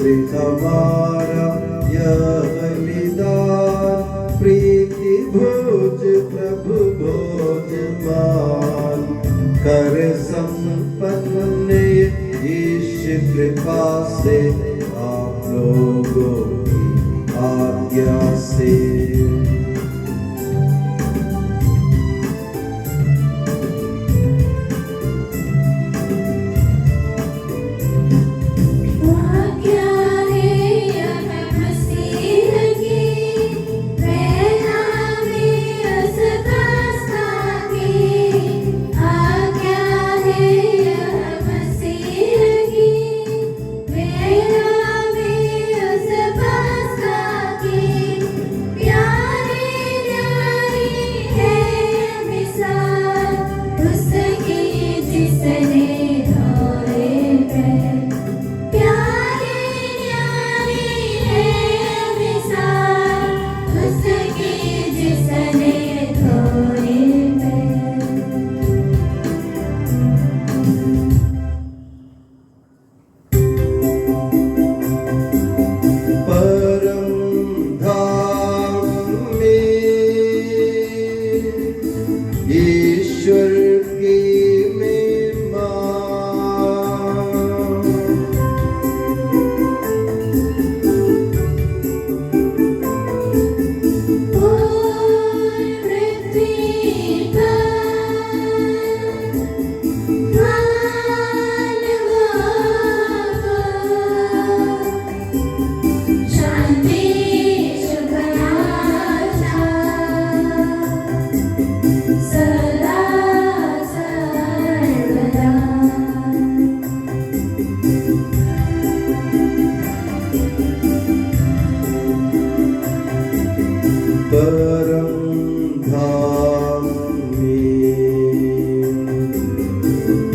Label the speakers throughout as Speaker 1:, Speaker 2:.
Speaker 1: से हमारा यह बलिदान, प्रीति भोज प्रभु भोज मान। कर संपन्न ईश कृपा से आप लोगों की आज्ञा से।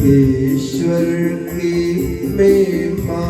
Speaker 1: ईश्वर की महिमा,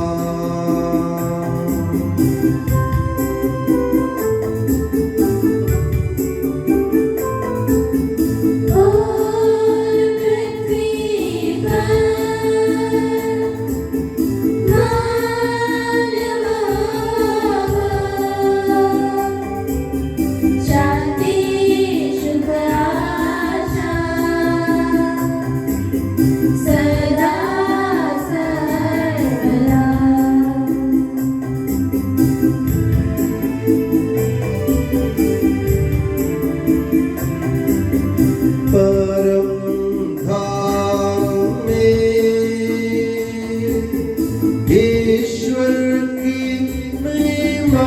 Speaker 1: परम धाम में ईश्वर की महिमा।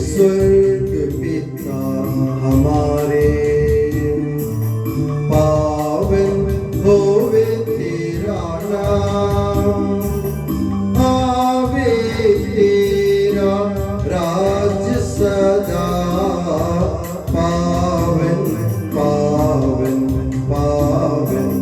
Speaker 1: स्वर्ग पिता हमारे, पावन होवे तेरा नाम, आवे तेरा राज सदा, पावन पावन पावन।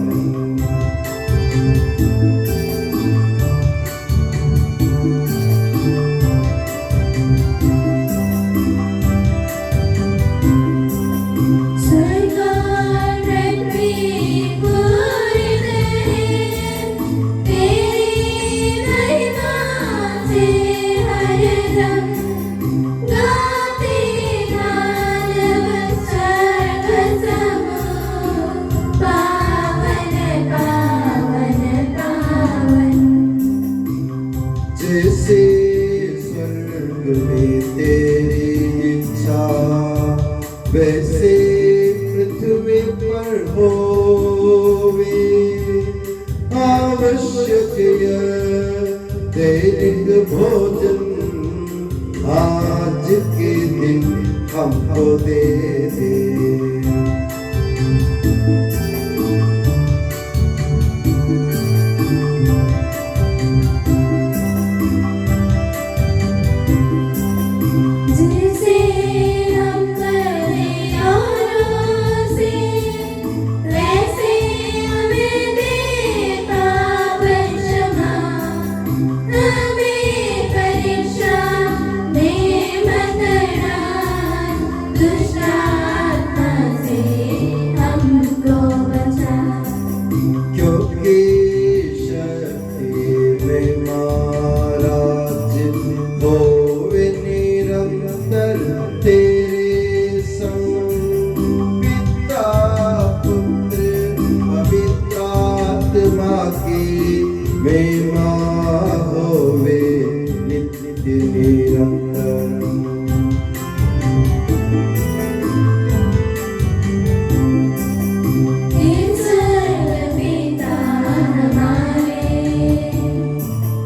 Speaker 1: जैसे स्वर्ग में तेरी इच्छा, वैसे पृथ्वी पर होवे। आवश्यक दैनिक भोजन आज के दिन हमको दे दे।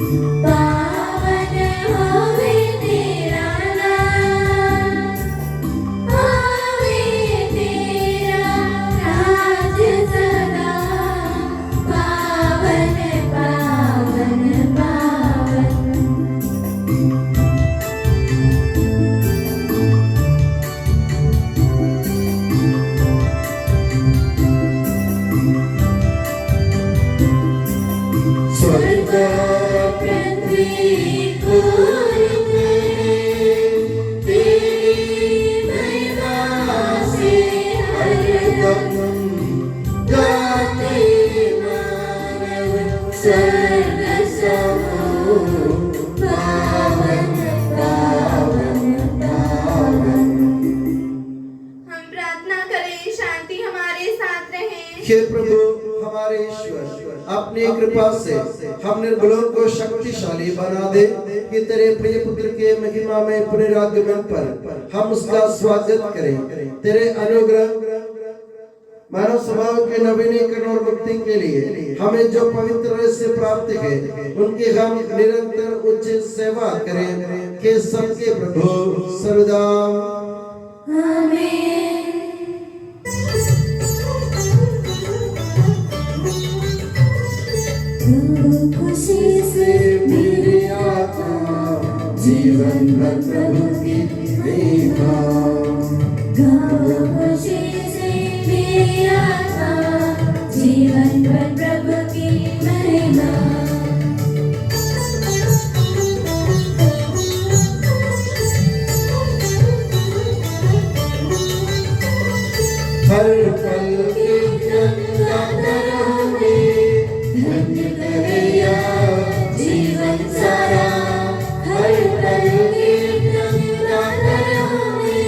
Speaker 2: पावन होवे तेरा नाम, होवे तेरा राज सदा, पावन पावन पावन। स्वर्ग पृथ्वी पूर्ण तेरी महिमा से हरदम गाते मानव स्वर्ग समूह, पावन पावन पावन। हम प्रार्थना करें, शांति हमारे साथ रहे।
Speaker 1: हे प्रभु हमारे ईश्वर, अपनी कृपा से हम निर्बलों को शक्तिशाली बना दे कि तेरे प्रिय पुत्र के महिमा में पुनरागमन पर हम उसका स्वागत करें। तेरे अनुग्रह मानव स्वभाव के नवीनीकरण और मुक्ति के लिए हमें जो पवित्र से प्राप्त है, उनकी हम निरंतर उचित सेवा करें कि सबके प्रभु सर्वदा
Speaker 2: आमीन। खुशी से
Speaker 1: मेरी आत्मा जीवन भर प्रभु की महिमा
Speaker 2: गाओ, खुशी से मेरी आत्मा जीवन भर प्रभु की महिमा।
Speaker 1: हर पल कीर्तन गाता रहूंगी, धन्य कन्हैया
Speaker 2: जीवन सारा, हर पल कीर्तन गाता रहूंगी,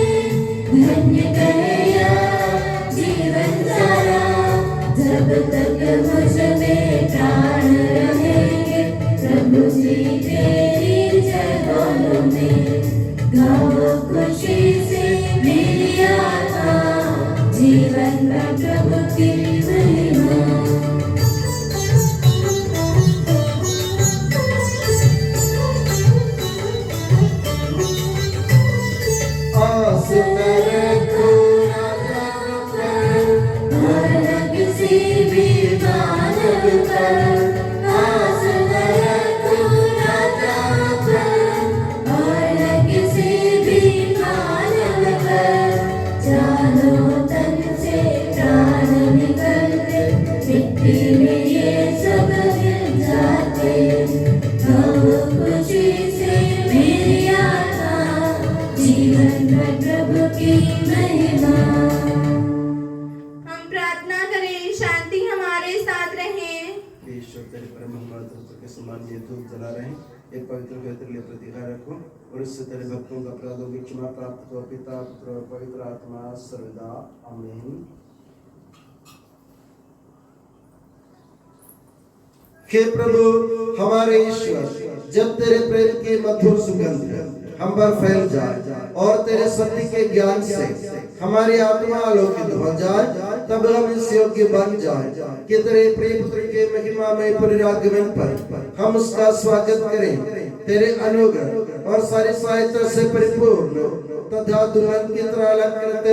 Speaker 2: धन्य कन्हैया जीवन सारा। जब तक मुझ में प्राण रहेंगे, प्रभु जी तेरी जय बोलूंगी। गाओ, खुशी से मेरी आत्मा जीवन भर प्रभु की महिमा।
Speaker 1: आस न रखो राजा पर,
Speaker 2: और न किसी भी मानव पर, आस न रखो राजा पर, और न किसी भी मानव पर। चारों तन से प्राण निकलते, मिट्टी में ये सब गिर जाते। गाओ, खुशी से मेरी आत्मा जीवन भर प्रभु की महिमा। हम प्रार्थना करें, शांति हमारे साथ रहे।
Speaker 1: ईश्वर तेरे परम महिमा के समान ये धूप जला रहे, एक पवित्र के लिए प्रतिज्ञा रखो और इससे तेरे भक्तों का अपराधों की क्षमा प्राप्त हो। पिता पुत्र और पवित्र आत्मा सर्वदा आमीन। हे प्रभु हमारे ईश्वर, जब तेरे प्रेम की मधुर सुगंध हम पर फैल जाए और तेरे सत्य के ज्ञान से हमारी आत्मा आलोकित हो जाए, तब हम इस योग्य बन जाए कि तेरे प्रिय पुत्र के महिमा में पुनरागमन पर हम उसका स्वागत करें। तेरे अनुग्रह और सारी सहायता से परिपूर्ण तथा दुल्हन की तरह अलंकृत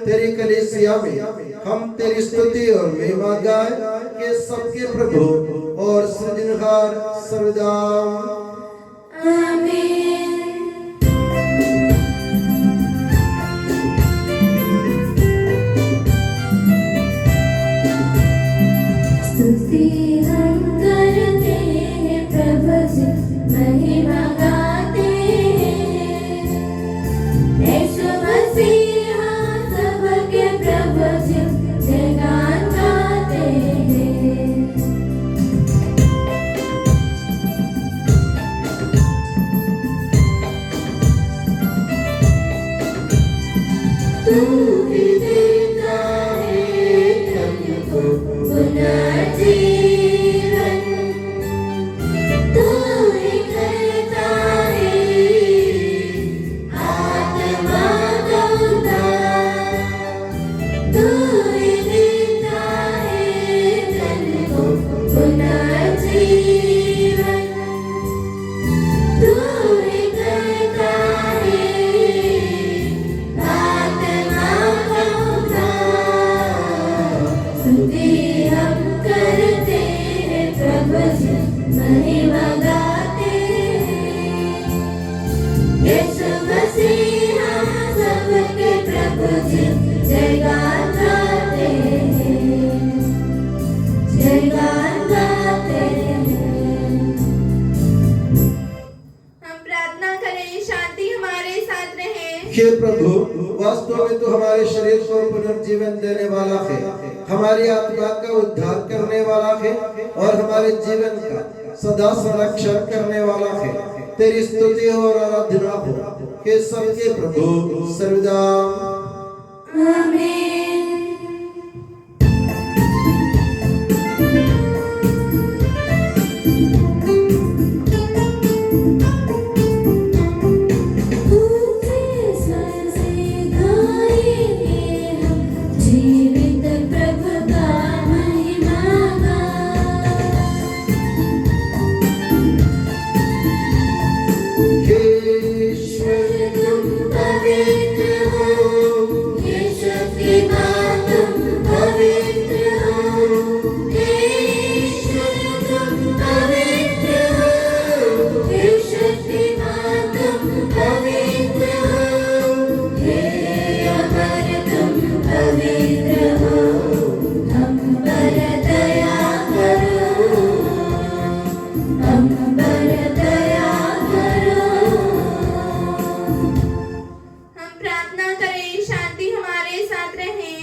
Speaker 1: तेरी कलीसिया में हम तेरी स्तुति और महिमा गाएं कि सबके प्रभु और सृजनहार सर्वदा
Speaker 2: आमीन। स्तुति हम करते हैं प्रभु जी, महिमा गाते हैं। यीशु मसीहा सबके प्रभु जी, जयगान गाते हैं। तू ही देता है हमको पुनर्जीवन, तू ही करता है आत्मा का उद्धार, तू ही देता है तन को पुनर्जीवन।
Speaker 1: हे प्रभु, वास्तव में तो हमारे शरीर को पुनर्जीवन देने वाला है, हमारी आत्मा का उद्धार करने वाला है और हमारे जीवन का सदा संरक्षण करने वाला है। तेरी स्तुति और आराधना हो हे सबके प्रभु सर्वदा।
Speaker 2: आमीन।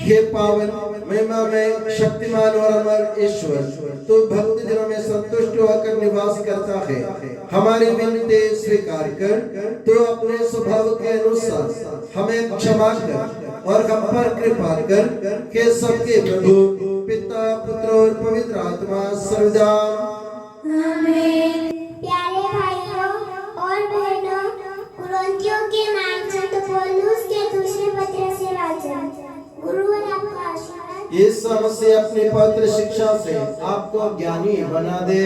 Speaker 1: हे पावन महिमा में शक्तिमान और अमर ईश्वर, तू भक्त जनों में संतुष्ट होकर निवास करता है। हमारी विनती स्वीकार कर, तू अपने स्वभाव के अनुसार हमें क्षमा कर और हम पर कृपा कर के सबके प्रभु पिता पुत्र और पवित्र आत्मा सर्वदा।
Speaker 3: आमीन। प्यारे भाइयों और बहनों, कुरिन्थियों के नाम संत पौलुस के दूसरे पत्र से वाचन। गुरु और आपका आशीर्वाद
Speaker 1: यीशु मसीह अपनी पवित्र शिक्षा से आपको ज्ञानी बना दे।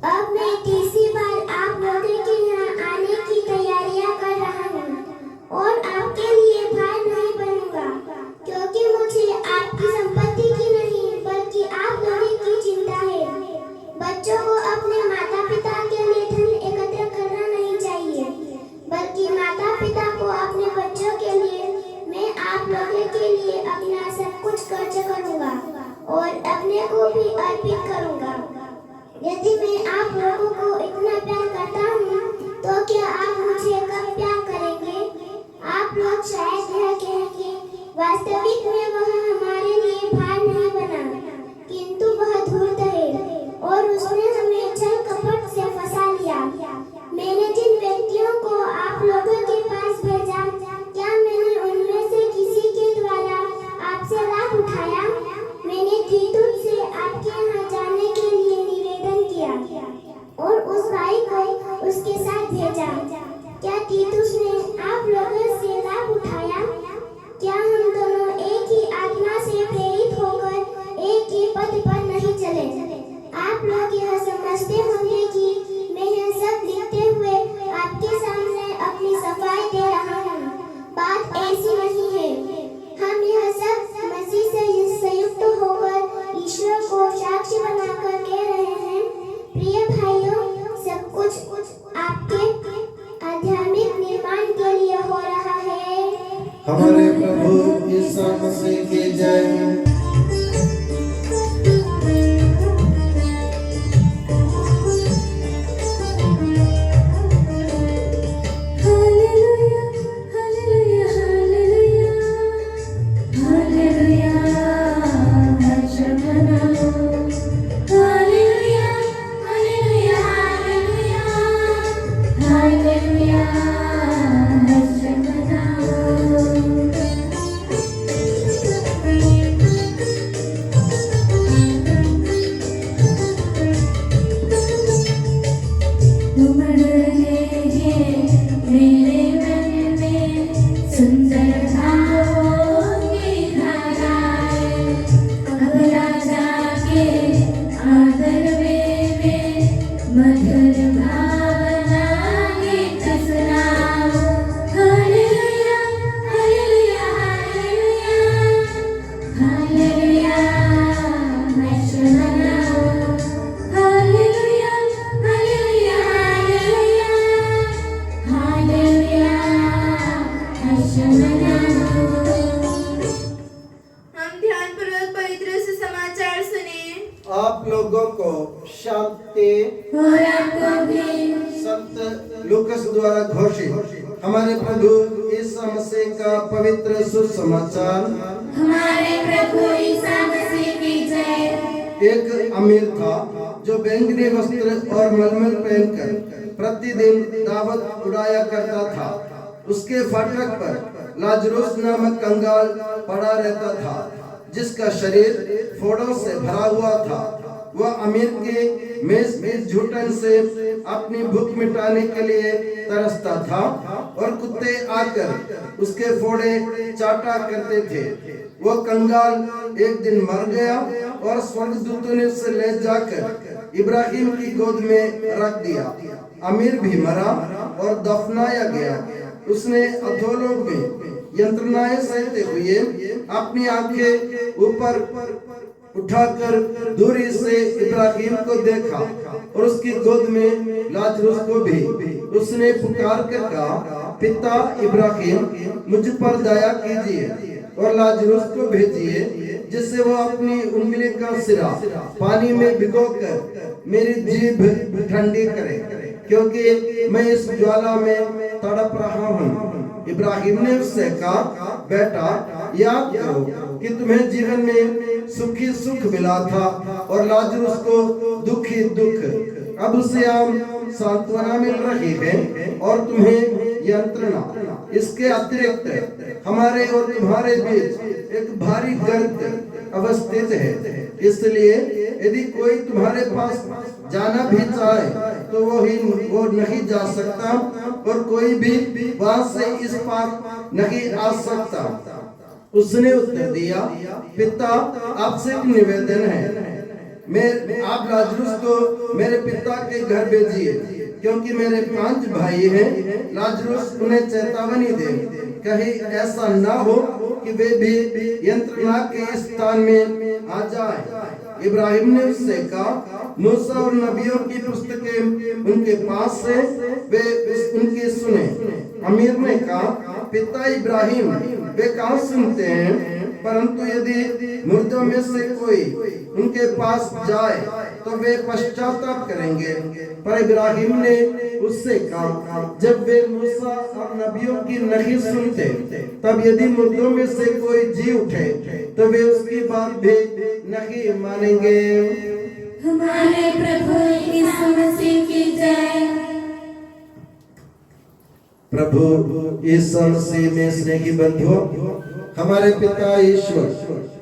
Speaker 3: अब मैं तीसरी बार आप लोगों के यहाँ आने की तैयारियां कर रहा हूँ और आपके लिए भार नहीं बनूंगा, क्योंकि मुझे आपकी संपत्ति की नहीं बल्कि आप लोगों की चिंता है। बच्चों को अपने माता पिता के लिए धन एकत्र करना नहीं चाहिए, बल्कि माता पिता को अपने बच्चों के लिए मैं आप लोगों के लिए अपना सब कुछ खर्च करूंगा और अपने को भी अर्पित करूंगा। यदि मैं आप लोगों को इतना प्यार करता हूँ, तो क्या आप मुझे कब प्यार करेंगे? आप लोग शायद यह कहेंगे, वास्तविक में वह हमारे लिए भार नहीं बना, किंतु वह धूर्त है और उसने हमें छल कपट से फंसा लिया। मैंने जिन व्यक्तियों को आप लोगों के पास भेजा, क्या मैंने उनमें से किसी के द्वारा आपसे लाभ उठाया? मैंने तीतुस से आपके यहाँ जाने के लिए निवेदन किया और उस भाई को उसके साथ भेजा। क्या तीतुस ने आप लोगों से लाभ उठाया? क्या हम दोनों एक ही आत्मा से प्रेरित होकर एक ही पथ पर नहीं चले? आप लोग यह समझते होंगे कि मैं यह सब लिखते हुए आपके सामने अपनी सफाई दे रहा हूँ। बात ऐसी नहीं है। हम यह सब मसीह से संयुक्त होकर ईश्वर को साक्षी बनाकर कह रहे हैं। प्रिय भाइयों, सब कुछ आपके आध्यात्मिक निर्माण के लिए हो रहा है।
Speaker 1: हमारे प्रभु यीशु मसीह की जय। आप लोगों को शांति
Speaker 2: और आपको भी
Speaker 1: संत लूकस द्वारा घोषित हमारे प्रभु ईसा मसीह का पवित्र सुसमाचार।
Speaker 2: हमारे प्रभु ईसा मसीह की जय।
Speaker 1: एक अमीर था जो बैंगनी वस्त्र और मलमल पहनकर प्रतिदिन दावत उड़ाया करता था। उसके फाटक पर लाजरुस नामक कंगाल पड़ा रहता था, जिसका शरीर फोड़ों से भरा हुआ था। वह अमीर के मेज में झूठन से अपनी भूख मिटाने के लिए तरसता था और कुत्ते आकर उसके फोड़े चाटा करते थे। वह कंगाल एक दिन मर गया और स्वर्गदूतों ने उसे ले जाकर इब्राहिम की गोद में रख दिया। अमीर भी मरा और दफनाया गया। उसने अधोलोक में यंत्रणाएं सहते हुए अपनी आंखें ऊपर उठाकर दूरी से इब्राहिम को देखा और उसकी गोद में लाजरुस को भी। उसने पुकार कर कहा, पिता इब्राहिम, मुझ पर दया कीजिए और लाजरुस को भेजिए, जिससे वो अपनी उंगली का सिरा पानी में भिगोकर मेरी जीभ ठंडी करे, क्योंकि मैं इस ज्वाला में तड़प रहा हूँ। इब्राहिम ने उससे कहा, बेटा, याद करो कि तुम्हें जीवन में सुखी सुख मिला था और लाजरुस को दुखी दुख। अब उसे आम सांत्वना मिल रही है और तुम्हें यंत्रणा। इसके अतिरिक्त हमारे और तुम्हारे बीच एक भारी गर्त अवस्थित है। इसलिए यदि कोई तुम्हारे पास जाना भी चाहे तो वो नहीं जा सकता और कोई भी वहां से इस पार नहीं आ सकता। उसने उत्तर दिया, पिता, आपसे एक निवेदन है, आप लाजरुस को मेरे पिता के घर भेजिए, क्योंकि मेरे 5 भाई हैं। लाजरुस उन्हें चेतावनी दे, कहीं ऐसा ना हो कि वे भी यंत्रणा के स्थान में आ जाए। इब्राहिम ने उससे कहा, मूसा और नबियों की पुस्तकें उनके पास है, वे उनकी सुने। अमीर ने कहा, पिता इब्राहिम, वे कहाँ सुनते हैं? परंतु यदि मुर्दों में से कोई उनके पास जाए तो वे पश्चाताप करेंगे। पर इब्राहिम ने उससे कहा, जब वे मूसा और नबियों की नहीं सुनते, तब यदि मुर्दों में से कोई जी उठे तो वे उसकी बात भी नहीं मानेंगे।
Speaker 2: हमारे प्रभु यीशु मसीह की जय।
Speaker 1: प्रभु यीशु मसीह में स्नेही बंधुओं, हमारे पिता ईश्वर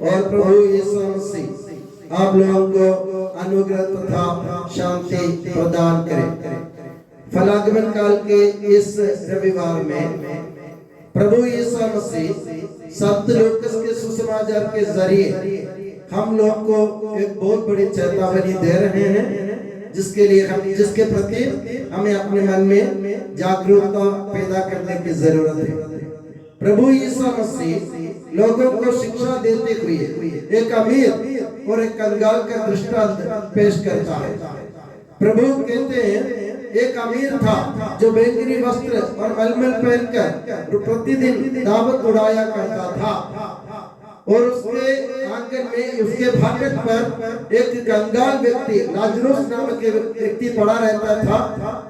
Speaker 1: और प्रभु यीशु मसीह आप लोगों को अनुग्रह तथा शांति प्रदान करें। फलागमन काल के इस रविवार में प्रभु यीशु मसीह संत लूकास के सुसमाचार के जरिए हम लोग को एक बहुत बड़ी चेतावनी दे रहे हैं, जिसके प्रति हमें अपने मन में जागरूकता पैदा करने की जरूरत है। प्रभु यीशु मसीह लोगों को शिक्षा देते हुए एक अमीर और एक कंगाल का दृष्टांत पेश करता है। प्रभु कहते हैं, एक अमीर था जो बैंगनी वस्त्र और मलमल पहनकर प्रतिदिन दावत उड़ाया करता था और उसके आंगन में, उसके फाटक पर एक कंगाल व्यक्ति लाजरुस नामक व्यक्ति पड़ा रहता था,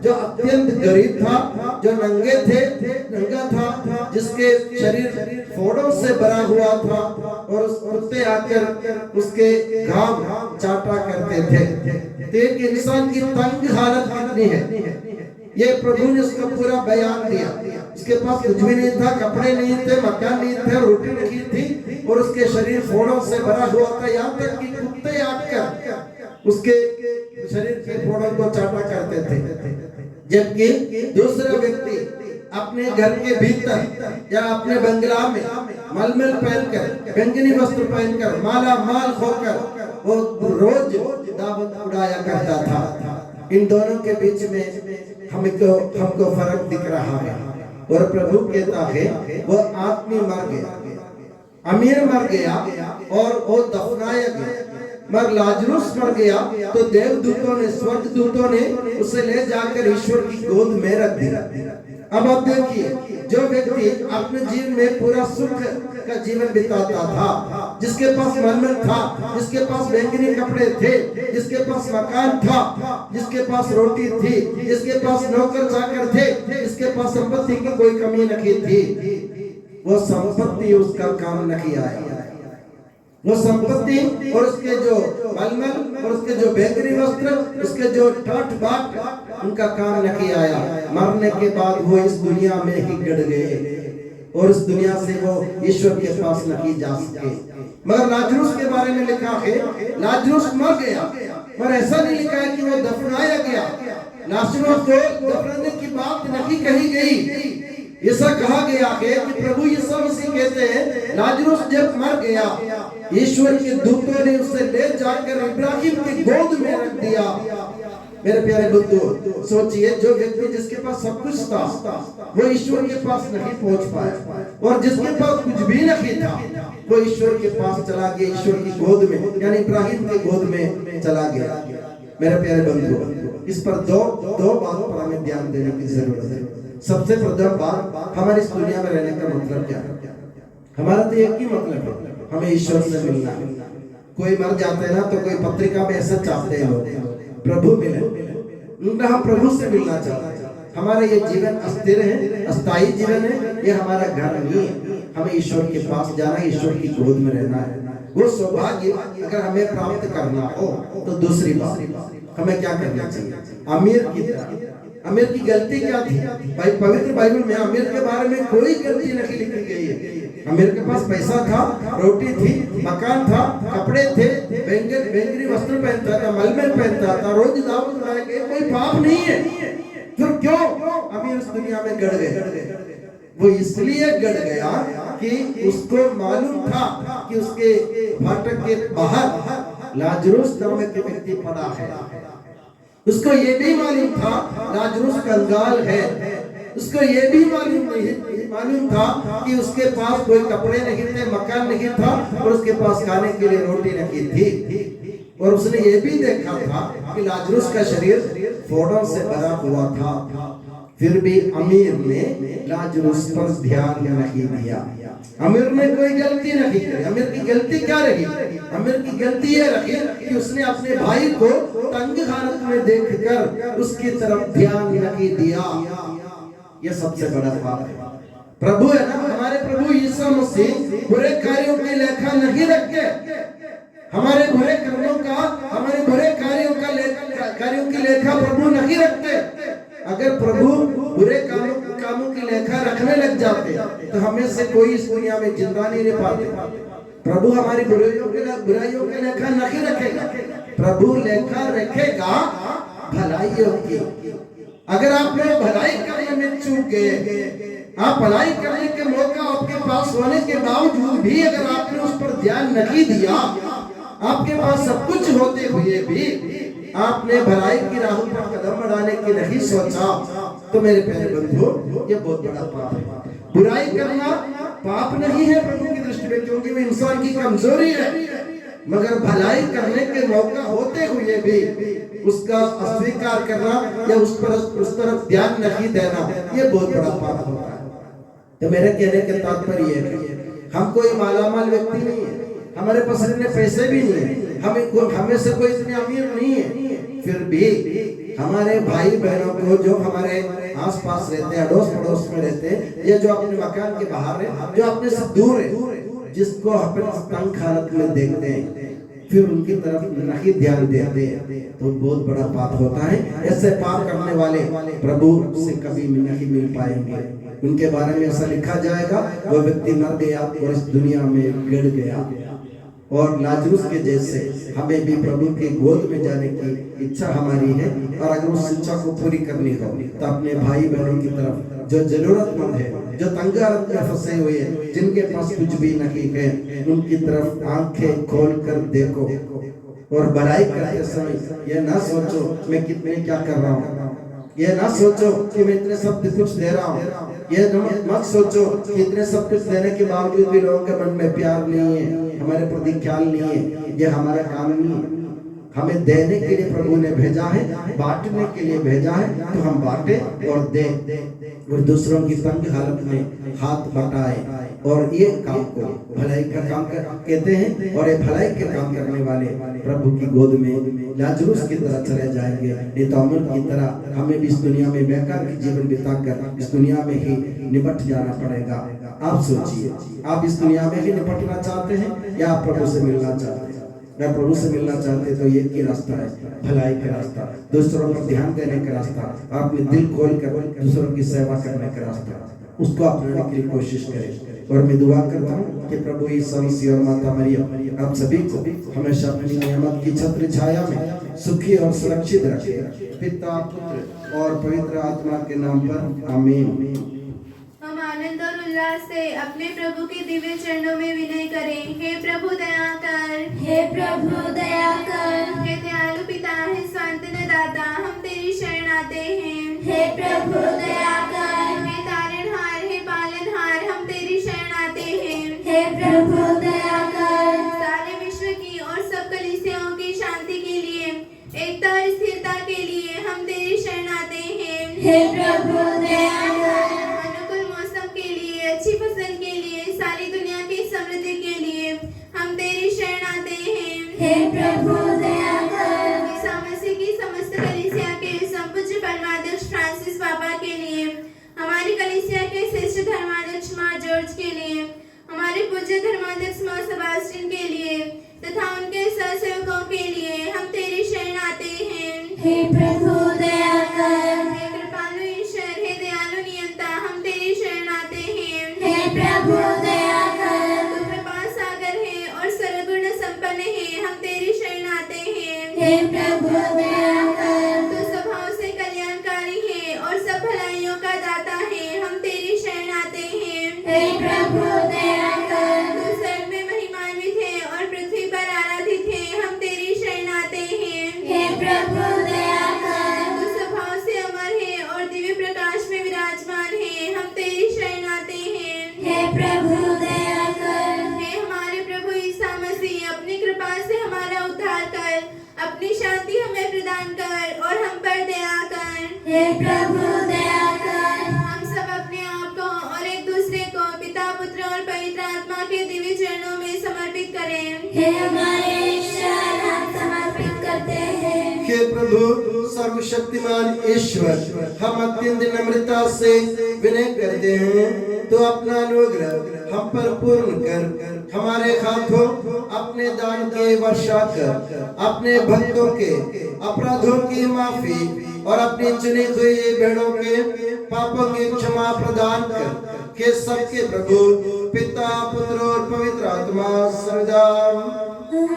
Speaker 1: जो अत्यंत गरीब था, जो नंगा था, जिसके शरीर फोड़ों से भरा हुआ था और उस कुत्ते आकर उसके घाव चाटा करते थे। एक इंसान की तंग हालत कितनी है, ये प्रभु ने उसका पूरा बयान दिया। उसके पास कुछ भी नहीं था, कपड़े नहीं थे, मकान नहीं थे, रोटी नहीं थी और उसके शरीर फोड़ों से भरा हुआ था, यहाँ तक कि कुत्ते आकर उसके शरीर के फोड़ों को चाटा करते थे। जबकि दूसरा व्यक्ति अपने घर के भीतर या अपने बंगला में मलमल पहनकर, बैंगनी वस्त्र पहनकर, माला माल होकर वो रोज दावत उड़ाया करता था। इन दोनों के बीच में हमको फर्क दिख रहा है और प्रभु कहता है, वो आदमी मर गया, अमीर मर गया और वो दफनाया गया, मगर लाजरुस मर गया तो देवदूतों ने, स्वर्गदूतों ने उसे ले जाकर ईश्वर की गोद में रख दिया। अब आप देखिए, जो व्यक्ति अपने जीवन में पूरा सुख का जीवन बिताता था, जिसके पास मलमल था, जिसके पास बैंगनी कपड़े थे, जिसके पास मकान था, जिसके पास रोटी थी, जिसके पास नौकर चाकर थे, जिसके पास संपत्ति की कोई कमी नहीं थी, वो संपत्ति उसका काम नहीं आया। वो संपत्ति और उसके जो मलमल और उसके जो बैंगनी वस्त्र, उसके जो ठाट बाट, उनका काम नहीं आया। मरने के बाद वो इस दुनिया में ही गड़ गए और इस दुनिया से वो ईश्वर के पास नहीं जा सके। मगर लाजरूस के बारे में लिखा है, लाजरूस मर गया, पर ऐसा नहीं लिखा है कि वो दफनाया गया। लाजरूस को दफनाने की बात नहीं कही गई। ऐसा कहा गया है कि प्रभु यीशु मसीह कहते हैं, लाजरूस जब मर गया, ईश्वर के दूतों ने उसे ले जाकर इब्राहिम की गोद में रख दिया। मेरे प्यारे बंधु, सोचिए, जो व्यक्ति जिसके पास सब कुछ था, वो ईश्वर के पास नहीं पहुंच पाया, और जिसके पास कुछ भी नहीं था, वो ईश्वर के पास चला गया, ईश्वर की गोद में, यानी इब्राहिम की गोद में चला गया। मेरे प्यारे बंधु, इस पर दो बातों पर हमें ध्यान देने की जरूरत है। सबसे प्रथम बात, हमारे इस दुनिया में रहने का मतलब क्या है? हमारा तो एक ही मतलब है, हमें ईश्वर से मिलना है। कोई मर जाते हैं ना, तो कोई पत्रिका में ऐसा चाहते हैं लोग, प्रभु मिले, उनका हम प्रभु से मिलना चाहते हैं। हमारा ये जीवन अस्थिर है, अस्थायी जीवन है, ये हमारा घर नहीं है। हमें ईश्वर के पास जाना है, ईश्वर की गोद में रहना है। वो सौभाग्य अगर हमें प्राप्त करना हो, तो दूसरी बात, हमें क्या करना चाहिए? अमीर की तरह। अमीर की गलती क्या थी? भाई, पवित्र बाइबल में अमीर के बारे में कोई गलती नहीं लिखी गई है। अमीर के पास पैसा था, रोटी थी, मकान था, कपड़े थे, बैंगनी वस्त्र पहनता था, मलमल पहनता था, रोज दावत खाया, कोई पाप नहीं है। फिर क्यों अमीर इस दुनिया में गड़ गए? वो इसलिए गड़ गया कि उसको मालूम था कि उसके फाटक के बाहर लाजरूस नामक के व्यक्ति पड़ा है। उसको ये भी मालूम था लाजरूस कंगाल है। उसको ये भी मालूम था कि उसके पास कोई कपड़े नहीं थे, मकान नहीं था, और उसके पास खाने के लिए रोटी नहीं थी। और उसने ये भी देखा था कि लाजरूस का शरीर फोड़ों से भरा हुआ था। फिर भी अमीर ने लाजरूस पर ध्यान नहीं दिया। अमीर ने कोई गलती नहीं की। अमीर की गलती क्या रही? अमीर की गलती ये रही कि उसने अपने भाई को तंग हालत में देखकर उसकी तरफ ध्यान नहीं दिया। ये सबसे बड़ा पाप है। प्रभु है ना, हमारे प्रभु यीशु मसीह बुरे कार्यों की लेखा नहीं रखते। हमारे बुरे कर्मों का, हमारे बुरे कार्यों की लेखा प्रभु नहीं रखते। अगर प्रभु बुरे कामों की लेखा रखने लग जाते तो हमें से कोई इस दुनिया में जिंदा नहीं रह पाते। प्रभु हमारी बुराइयों की लेखा नहीं रखेगा। प्रभु लेखा रखेगा भलाइयों की। अगर आप लोग भलाई करने में चूक गए, आप भलाई करने के मौका आपके पास होने के बावजूद भी अगर आपने उस पर ध्यान नहीं दिया, आपके पास सब कुछ होते हुए भी आपने भलाई की राह पर कदम बढ़ाने की नहीं सोचा, तो मेरे प्यारे बंधु, ये बहुत बड़ा पाप है। बुराई करना पाप नहीं है प्रभु की दृष्टि में, क्योंकि वो इंसान की कमजोरी है। मगर भलाई करने के मौका होते हुए भी उसका अस्वीकार करना या उस तरफ ध्यान नहीं देना, ये बहुत बड़ा पाप होता है। तो मेरे कहने के तात्पर्य है, हम कोई मालामाल व्यक्ति नहीं है, हमारे पास इतने पैसे भी नहीं है, हमें से कोई इतने अमीर नहीं है। फिर भी हमारे भाई बहनों को, जो हमारे आसपास रहते हैं, अड़ोस पड़ोस में रहते हैं, या जो अपने मकान के बाहर है, जो अपने से दूर है, जिसको अपने तंग हालत में देखते हैं, फिर उनकी तरफ नहीं ध्यान देते, तो बहुत बड़ा पाप होता है। ऐसे पाप करने वाले प्रभु से कभी नहीं मिल पाएंगे। उनके बारे में ऐसा लिखा जाएगा, वो व्यक्ति मर गया और इस दुनिया में गड़ गया। और लाजरूस के जैसे हमें भी प्रभु के गोद में जाने की इच्छा हमारी है। और अगर उस इच्छा को पूरी करनी हो तो अपने भाई बहनों की तरफ, जो जरूरतमंद है, जो तंग हालत में फंसे हुए हैं, जिनके पास कुछ भी नहीं है, उनकी तरफ आंखें खोल कर देखो। और भलाई करते समय यह ना सोचो मैं कितने क्या कर रहा हूँ, ये ना सोचो कि मैं इतने सब कुछ दे रहा हूँ, ये मत सोचो कि इतने सब कुछ देने के बावजूद भी लोगों के मन में प्यार नहीं है, हमारे प्रति ख्याल नहीं है। ये हमारा काम नहीं है। हमें देने के लिए प्रभु ने भेजा है, बांटने के लिए भेजा है, तो हम बांटे और दें। और दूसरों की तंग हालत में हाथ बटाए और ये काम को भलाई का काम कहते हैं। और ये भलाई के काम करने वाले प्रभु की गोद में लाजरूस की तरह चले जाएंगे। नहीं तो अमर की तरह हमें भी इस दुनिया में बेकार की जीवन बिताकर इस दुनिया में ही निपट जाना पड़ेगा। आप सोचिए, आप इस दुनिया में ही निपटना चाहते हैं या आप प्रभु से मिलना चाहते हैं? अगर प्रभु से मिलना चाहते हैं तो एक ही रास्ता है, भलाई का रास्ता, दूसरों पर ध्यान देने का रास्ता, अपने दिल खोल कर दूसरों की सेवा करने का रास्ता, उसको अपनाने के लिए कोशिश करें। और मैं दुआ करता हूँ कि प्रभु ईसा मसीह और माता मरियम आप सभी को हमेशा अपनी नियामत की छत्र छाया में सुखी और सुरक्षित रखे। पिता, पुत्र और पवित्र आत्मा के नाम पर आमीन।
Speaker 2: हम आनंद और उल्लास से अपने प्रभु के दिव्य चरणों में विनय करें। हे प्रभु दया कर,
Speaker 3: हे प्रभु दया कर,
Speaker 2: हे दयालु पिता, हे सांत्वना दाता, हम तेरी शरण आते हैं।
Speaker 3: हे प्रभु दया कर,
Speaker 2: हे तारणहार, हे पालनहार, हम तेरी शरण आते हैं।
Speaker 3: हे प्रभु दया कर,
Speaker 2: सारे विश्व की और सब कलीसियाओं की शांति के लिए, एकता और स्थिरता के लिए हम तेरी शरण आते हैं।
Speaker 3: हे प्रभु दया कर,
Speaker 2: अनुकूल मौसम के लिए, अच्छी फसल के लिए, सारी दुनिया की समृद्धि के लिए हम तेरी शरण आते हैं।
Speaker 3: हे प्रभु दया कर,
Speaker 2: ईसा मसीह की समस्त कलीसिया के संपूज्य परमाध्यक्ष फ्रांसिस पापा के लिए, हमारी कलीसिया के श्रेष्ठ धर्माध्यक्ष मां जॉर्ज के लिए, हमारे पूज्य धर्माध्यक्ष मां सेबास्टियन के लिए तथा उनके सहसेवकों के लिए हम तेरी शरण आते हैं।
Speaker 3: हे प्रभु दया कर,
Speaker 2: हे कृपालु ईश्वर, हे दयालु नियंता, हम तेरी शरण आते हैं।
Speaker 3: हे प्रभु दया कर,
Speaker 2: तू कृपा सागर है और सर्वगुण संपन्न है, हम तेरी शरण आते हैं।
Speaker 3: हे प्रभु दया कर,
Speaker 2: तू स्वभाव से कल्याणकारी है और सब भलाइयों का दाता है, हम तेरी शरण आते हैं।
Speaker 3: हे प्रभु दया कर,
Speaker 2: तू स्वर्ग में महिमान्वित है और पृथ्वी पर आराधित है, हम तेरी शरण आते हैं।
Speaker 3: हे प्रभु दया कर,
Speaker 2: तू स्वभाव से अमर है और दिव्य प्रकाश में विराजमान है, हम तेरी शरण आते हैं।
Speaker 3: हे प्रभु दया कर,
Speaker 2: हे हमारे प्रभु ईसा मसीह, अपनी कृपा से हमारा उद्धार कर, अपनी शांति हमें प्रदान कर और हम पर दया कर।
Speaker 3: हे प्रभु दया कर,
Speaker 2: हम सब अपने आप को और एक दूसरे को पिता, पुत्र और पवित्र आत्मा के दिव्य चरणों में समर्पित करें।
Speaker 3: हे हमारे ईश्वर, हम समर्पित करते हैं।
Speaker 1: हे प्रभु सर्वशक्तिमान ईश्वर, हम अत्यंत नम्रता से विनय करते हैं तो अपना अनुग्रह हम पर पूर्ण कर हमारे हाथों अपने दान के वर्षा कर अपने भक्तों के अपराधों की माफी और अपनी चुनी हुई भेड़ों के पापों की क्षमा प्रदान कर। के सबके प्रभु पिता, पुत्र और पवित्र आत्मा सदा
Speaker 2: गुरु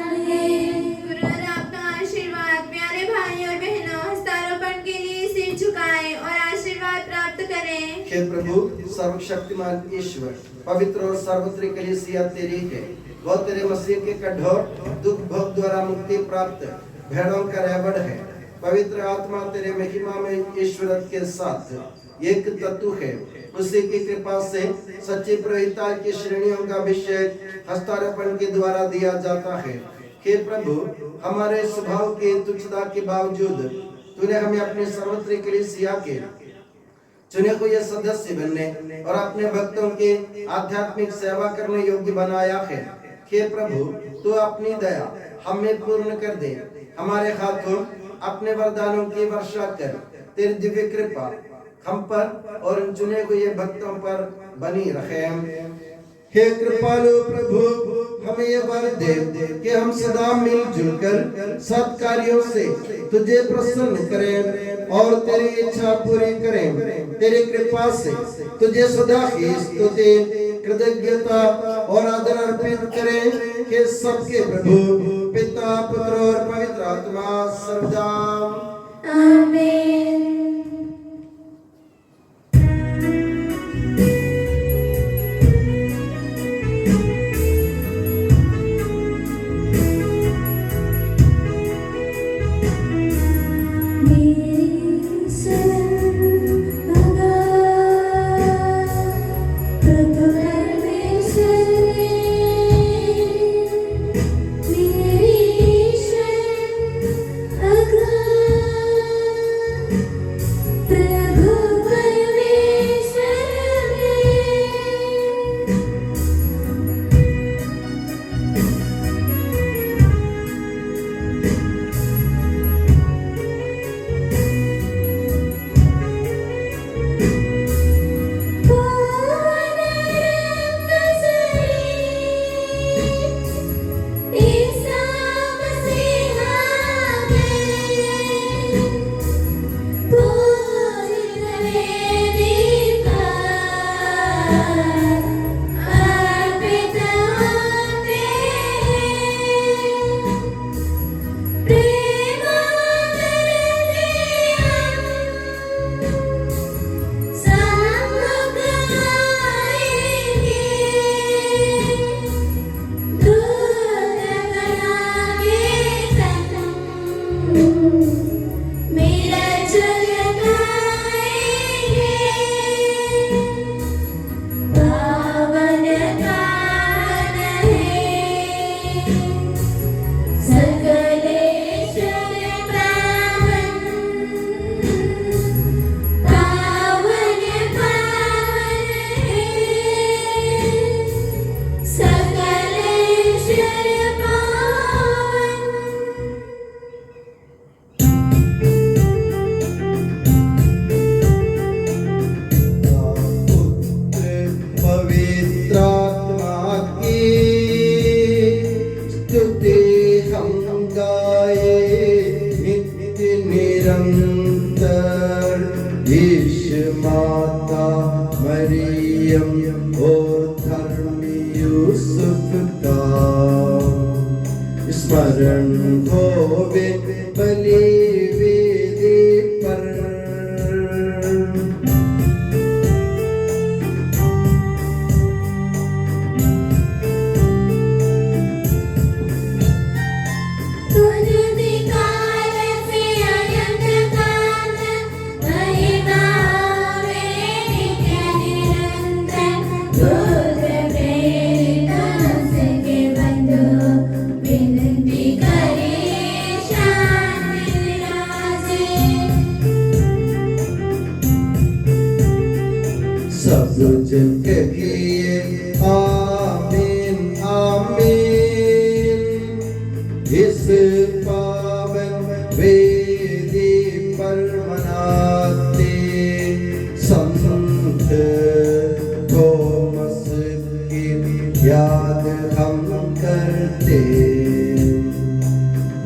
Speaker 2: और आपका आशीर्वाद प्यारे भाई और बहनों हस्तारोपण के लिए सिर झुकाएं और आशीर्वाद प्राप्त करें।
Speaker 1: हे प्रभु सर्वशक्तिमान ईश्वर, पवित्र और सर्वत्र कलीसिया तेरी है। वो तेरे मसीह के कठोर दुख भोग द्वारा मुक्ति प्राप्त भेड़ों का रहबड़ है। पवित्र आत्मा तेरे महिमा में ईश्वर के साथ एक तत्व है। उसी की कृपा से सच्ची पुरोहिता की श्रेणियों का अभिषेक हस्तारोपण के द्वारा दिया जाता है। हे प्रभु, हमारे स्वभाव के तुच्छता के बावजूद तूने हमें अपने सर्वत्र कलीसिया के चुने हुए सदस्य बनने और अपने भक्तों के आध्यात्मिक सेवा करने योग्य बनाया है। हे प्रभु, तू अपनी दया हमें पूर्ण कर दे। हमारे हाथों अपने वरदानों की वर्षा कर। तेरी दिव्य कृपा हम पर और उन चुने हुए भक्तों पर बनी रखे। हे कृपालु प्रभु, हमें ये वर दे कि हम सदा मिलजुल कर सत् कार्यों से तुझे प्रसन्न करें और तेरी इच्छा पूरी करें। तेरी कृपा से तुझे सदा ही स्तुति, कृतज्ञता और आदर अर्पित करें। कि सबके प्रभु पिता, पुत्र और पवित्र आत्मा सर्वदा
Speaker 3: आमीन।
Speaker 1: ईश माता मरियम और धर्मी यूसुफ का स्मरण होवे बलि वेदी पर। सब जन कहिए आमीन आमीन। इस पावन वेदी पर मनाते संत थॉमस की याद हम करते।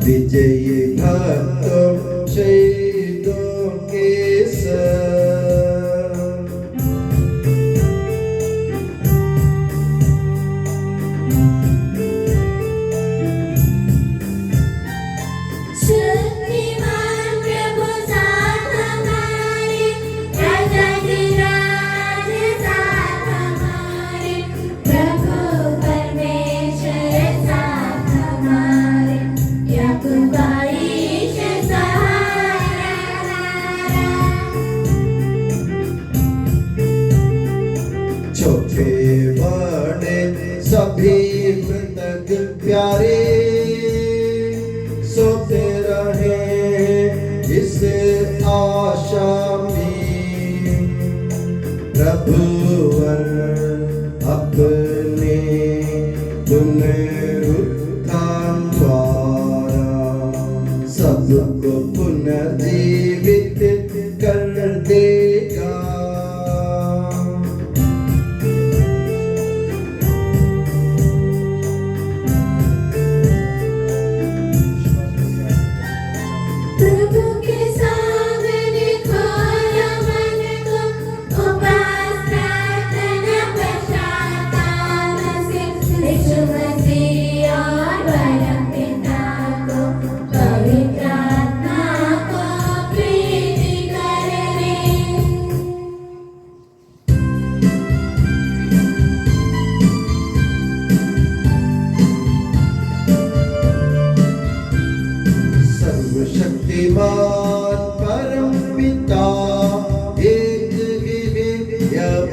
Speaker 1: विजयी भक्तों शहीदों के संग छोटे बड़े सभी मृतक प्यारे सोते रहे इस आशा में। प्रभुवर अपने पुनरुत्थान द्वारा सबको पुनर्जीवित कर देगा। शक्तिमान परम पिता एक ही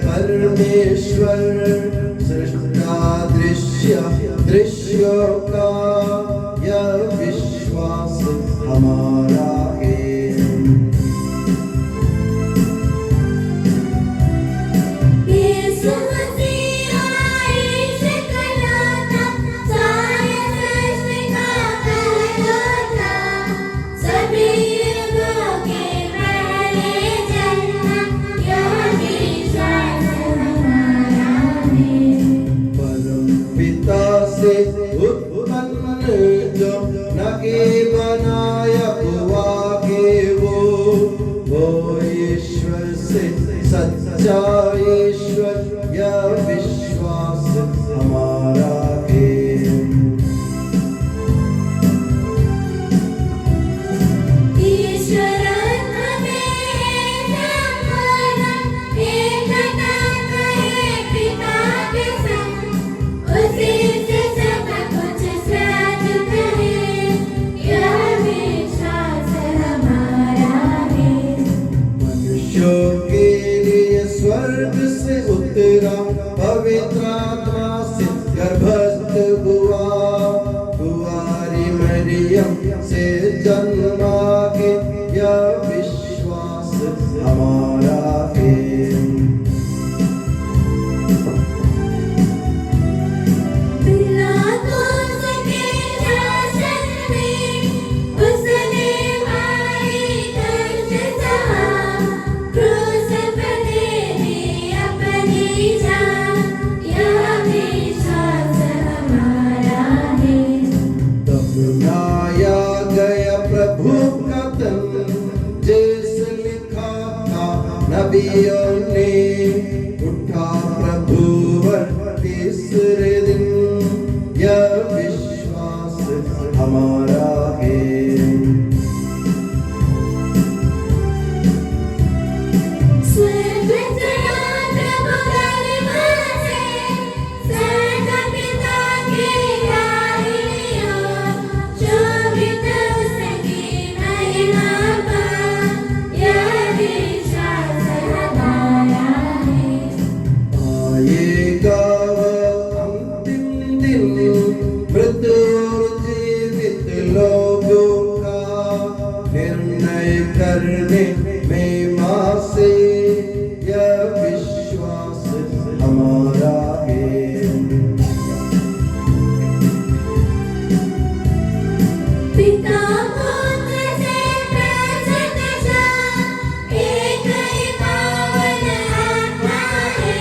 Speaker 1: परमेश्वर सृष्टा दृश्यों का यह विश्वास हमारा है। उत्पन्न जो नगे बनाया हुआ के वो ईश्वर से सच्चा ईश्वर यह विश्वास हमारा है। स्वर्ग से उतरा पवित्र आत्मा से गर्भस्थ हुआ। कुंवारी मरियम से जन्मा के यह विश्वास हमारा है। प्रभु नबियों ने उठा प्रभुवर तीसरे दिन, यह विश्वास हमारा है। आएगा वह अंतिम दिन, मृत और जीवित लोगों का निर्णय करने में मां से, यह विश्वास हमारा है।
Speaker 3: पिता पुत्र से प्रसन्न शाम, एक ही पावन आत्मा है,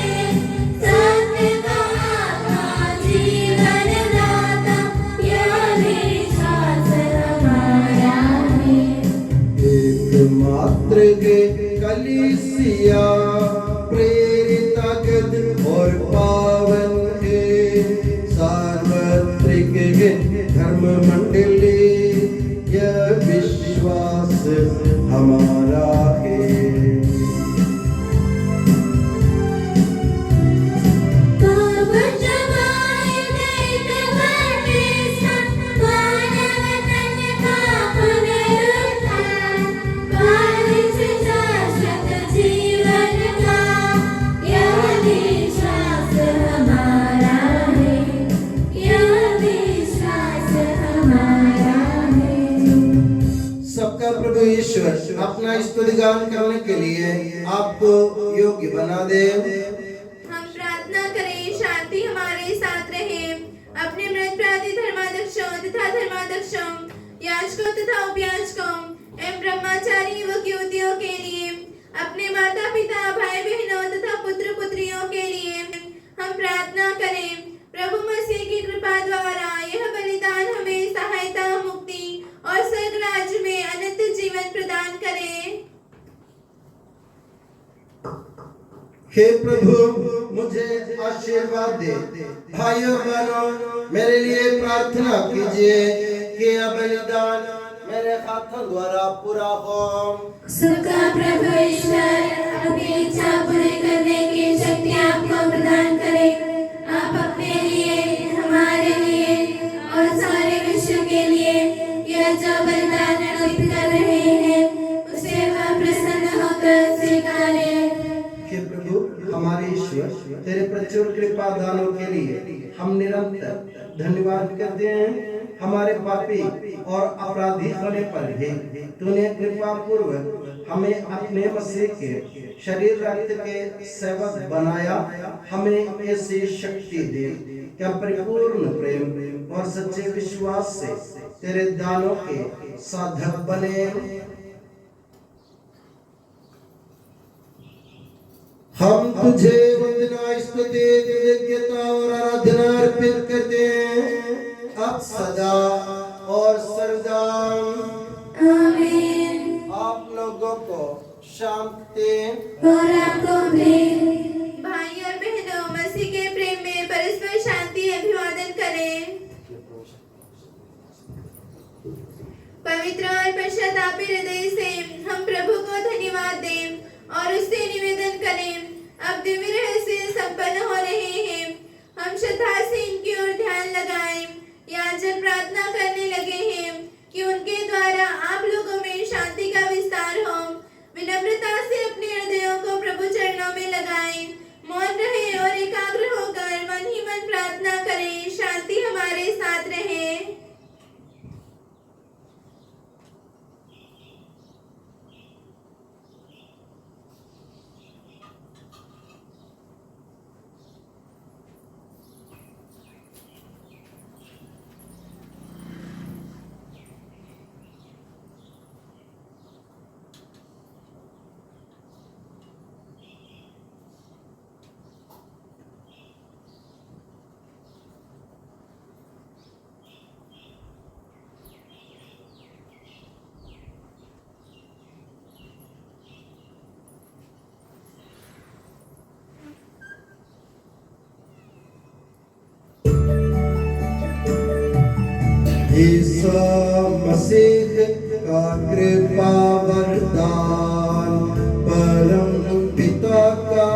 Speaker 3: सत्य का आत्मा जीवन दाता, यह विश्वास हमारा है।
Speaker 1: एकमात्र के कलीसिया प्रेरिता गद और पावन है, सार्वत्रिक है धर्म मंडली, यह विश्वास हमारा है।
Speaker 3: पाप जमाए नित परमेश्वर, मानव तन का पुनरुत्थान, काल से शाश्वत जीवन का, यह विश्वास हमारा है, यह विश्वास हमारा है।
Speaker 1: सबका प्रभु ईश्वर अपना स्तुतिगान करने के लिए आपको योग्य बना दे।
Speaker 2: हम प्रार्थना करें, शांति हमारे साथ रहे। अपने मृत प्रार्थी धर्माध्यक्षों तथा धर्माध्यक्षों, याजकों तथा उपयाजकों एवं ब्रह्मचारी युवक युवतियों के लिए, अपने माता पिता भाई बहनों तथा पुत्र पुत्रियों के लिए हम प्रार्थना करें। प्रभु मसीह की कृपा द्वारा यह बलिदान हमें सहायता, मुक्ति और स्वर्ग राज्य में अनंत जीवन प्रदान करे।
Speaker 1: हे प्रभु, मुझे आशीर्वाद दे। भाइयों बहनों, मेरे लिए प्रार्थना कीजिए कि यह बलिदान मेरे हाथों द्वारा पूरा हो।
Speaker 3: सबका प्रभु ईश्वर अपनी इच्छा पूरी करने की शक्ति आपको प्रदान करे। आप अपने लिए, हमारे लिए और सारे विश्व के लिए यह जो बलिदान अर्पित कर रहे हैं, उसे वह प्रसन्न होकर स्वीकारे।
Speaker 1: हे प्रभु हमारे ईश्वर, तेरे प्रचुर कृपा दानों के लिए हम निरंतर धन्यवाद करते हैं। हमारे पापी और अपराधी होने पर भी तूने कृपा पूर्वक हमें अपने मसीह के शरीर रक्त के सेवक बनाया। हमें ऐसी शक्ति दे कि हम परिपूर्ण प्रेम और सच्चे विश्वास से तेरे दानों के साधक बने। हम तुझे वंदना, स्तुति, कृतज्ञता और आराधना अर्पित करते हैं, अब सदा और सर्वदा।
Speaker 3: आमीन।
Speaker 1: आप लोगों को शांति।
Speaker 3: और आपको भी।
Speaker 2: भाई और बहनों, मसीह के प्रेम में परस्पर शांति अभिवादन करें। पवित्र और पश्चातापी हृदय से हम प्रभु को धन्यवाद दें और उससे निवेदन करें। अब दिव्य रहस्य संपन्न हो रहे हैं। हम श्रद्धा से इनकी ओर ध्यान लगाएं। याजक प्रार्थना करने लगे हैं कि उनके द्वारा आप लोगों में शांति का विस्तार हो। विनम्रता से अपने हृदयों को प्रभु चरणों में लगाएं। मौन रहे और एकाग्र होकर मन ही मन प्रार्थना करें। शांति हमारे साथ रहे।
Speaker 1: ईसा मसीह का कृपा वरदान, परम पिता का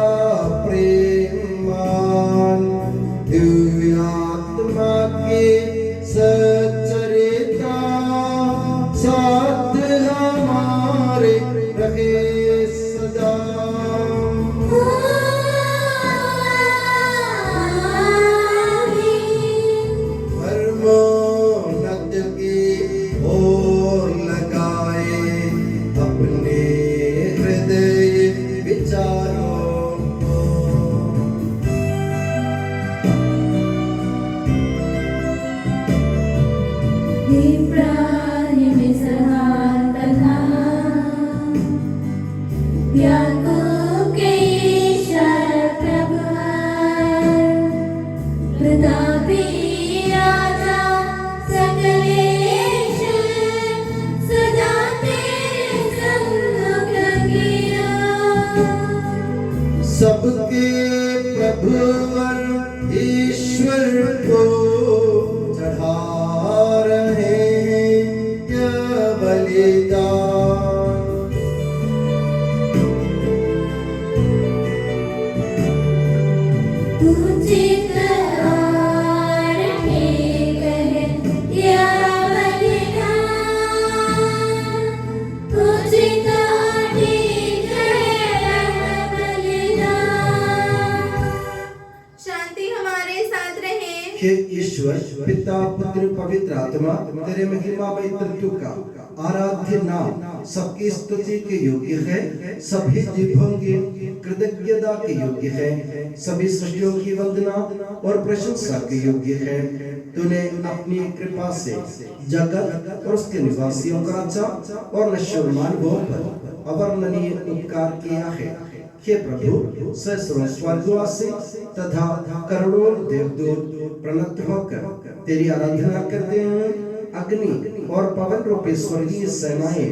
Speaker 1: प्रेमान, दिव्य आत्मा के सच्चरिता साथ हमारे रहे सदा। धर्मोन्नत की ओर लगाए अपने हृदय विचारों को।
Speaker 2: इब्राहिम इसहाक तथा याकूब के ईश्वर प्रभु, प्रतापी राजा सकलेश्वर, सदा तेरे सन्मुख किया।
Speaker 1: सबके प्रभु और ईश्वर को चढ़ा रहे हैं यह बलिदान।
Speaker 2: उचित और ठीक है यह बलिदान, उचित और ठीक है यह बलिदान। शांति हमारे साथ रहे।
Speaker 1: हे ईश्वर पिता पुत्र पवित्र आत्मा, तेरे महिमामय तत्व का आराध्य नाम सबकी स्तुति के योग्य है, सभी जीवों की कृतज्ञता के योग्य है, सभी सृष्टियों की वंदना और प्रशंसा के योग्य है। तूने अपनी कृपा से जगत और उसके निवासियों का रक्षा और नश्वरमान भोग पर अवर्णनीय उपकार किया है। हे प्रभु, सहस्रों स्वर्गवासी तथा करोड़ों देवदूत प्रणत होकर तेरी आराधना करते हैं। अग्नि और पवन रूपी स्वर्गीय सेनाएं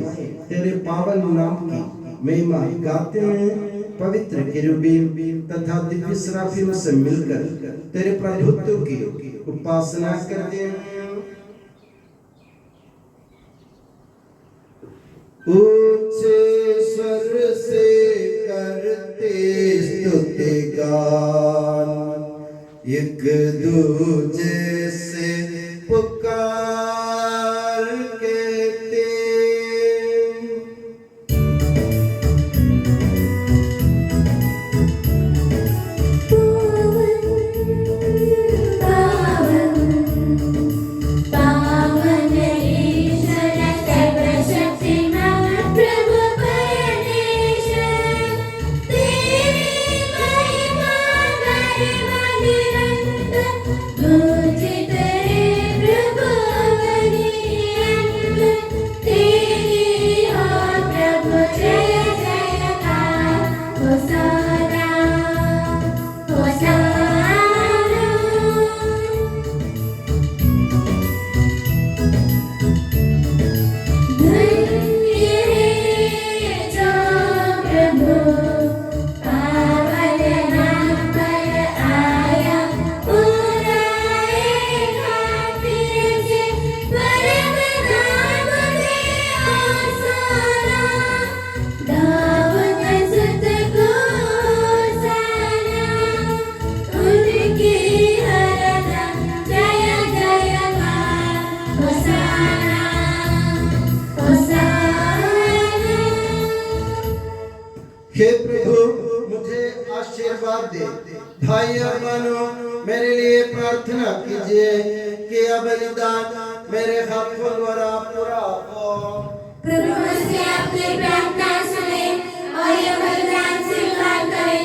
Speaker 1: तेरे पावन नाम की महिमा गाते हैं। पवित्र केरूबीम तथा दिव्य सराफियों से मिलकर तेरे प्रभुत्व की उपासना करते हैं। ऊंचे स्वर से करते स्तुति गान, एक दूजे से पुकार कहते।
Speaker 2: पावन ईश्वर सर्वशक्तिमान प्रभु परमेश्वर, तेरी महिमा गरिमा निरंतर पूजित है प्रभु अगणित। तेरी हो प्रभु जय जयकार, होसाना होसाना। धन्य है जो प्रभु पावन नाम पर आया, उड़ाएगा फिर से परम धाम में होसाना। दाऊद सुत को होसाना, उनकी हरदा जय जयकार, होसाना होसाना।
Speaker 1: हे प्रभु, मुझे आशीर्वाद दे। भाई और बहनों, मेरे लिए प्रार्थना कीजिए कि यह बलिदान मेरे हाथों द्वारा पूरा हो।
Speaker 2: प्रभु मुझसे अपनी प्रार्थना सुने और ये बलिदान स्वीकार करे।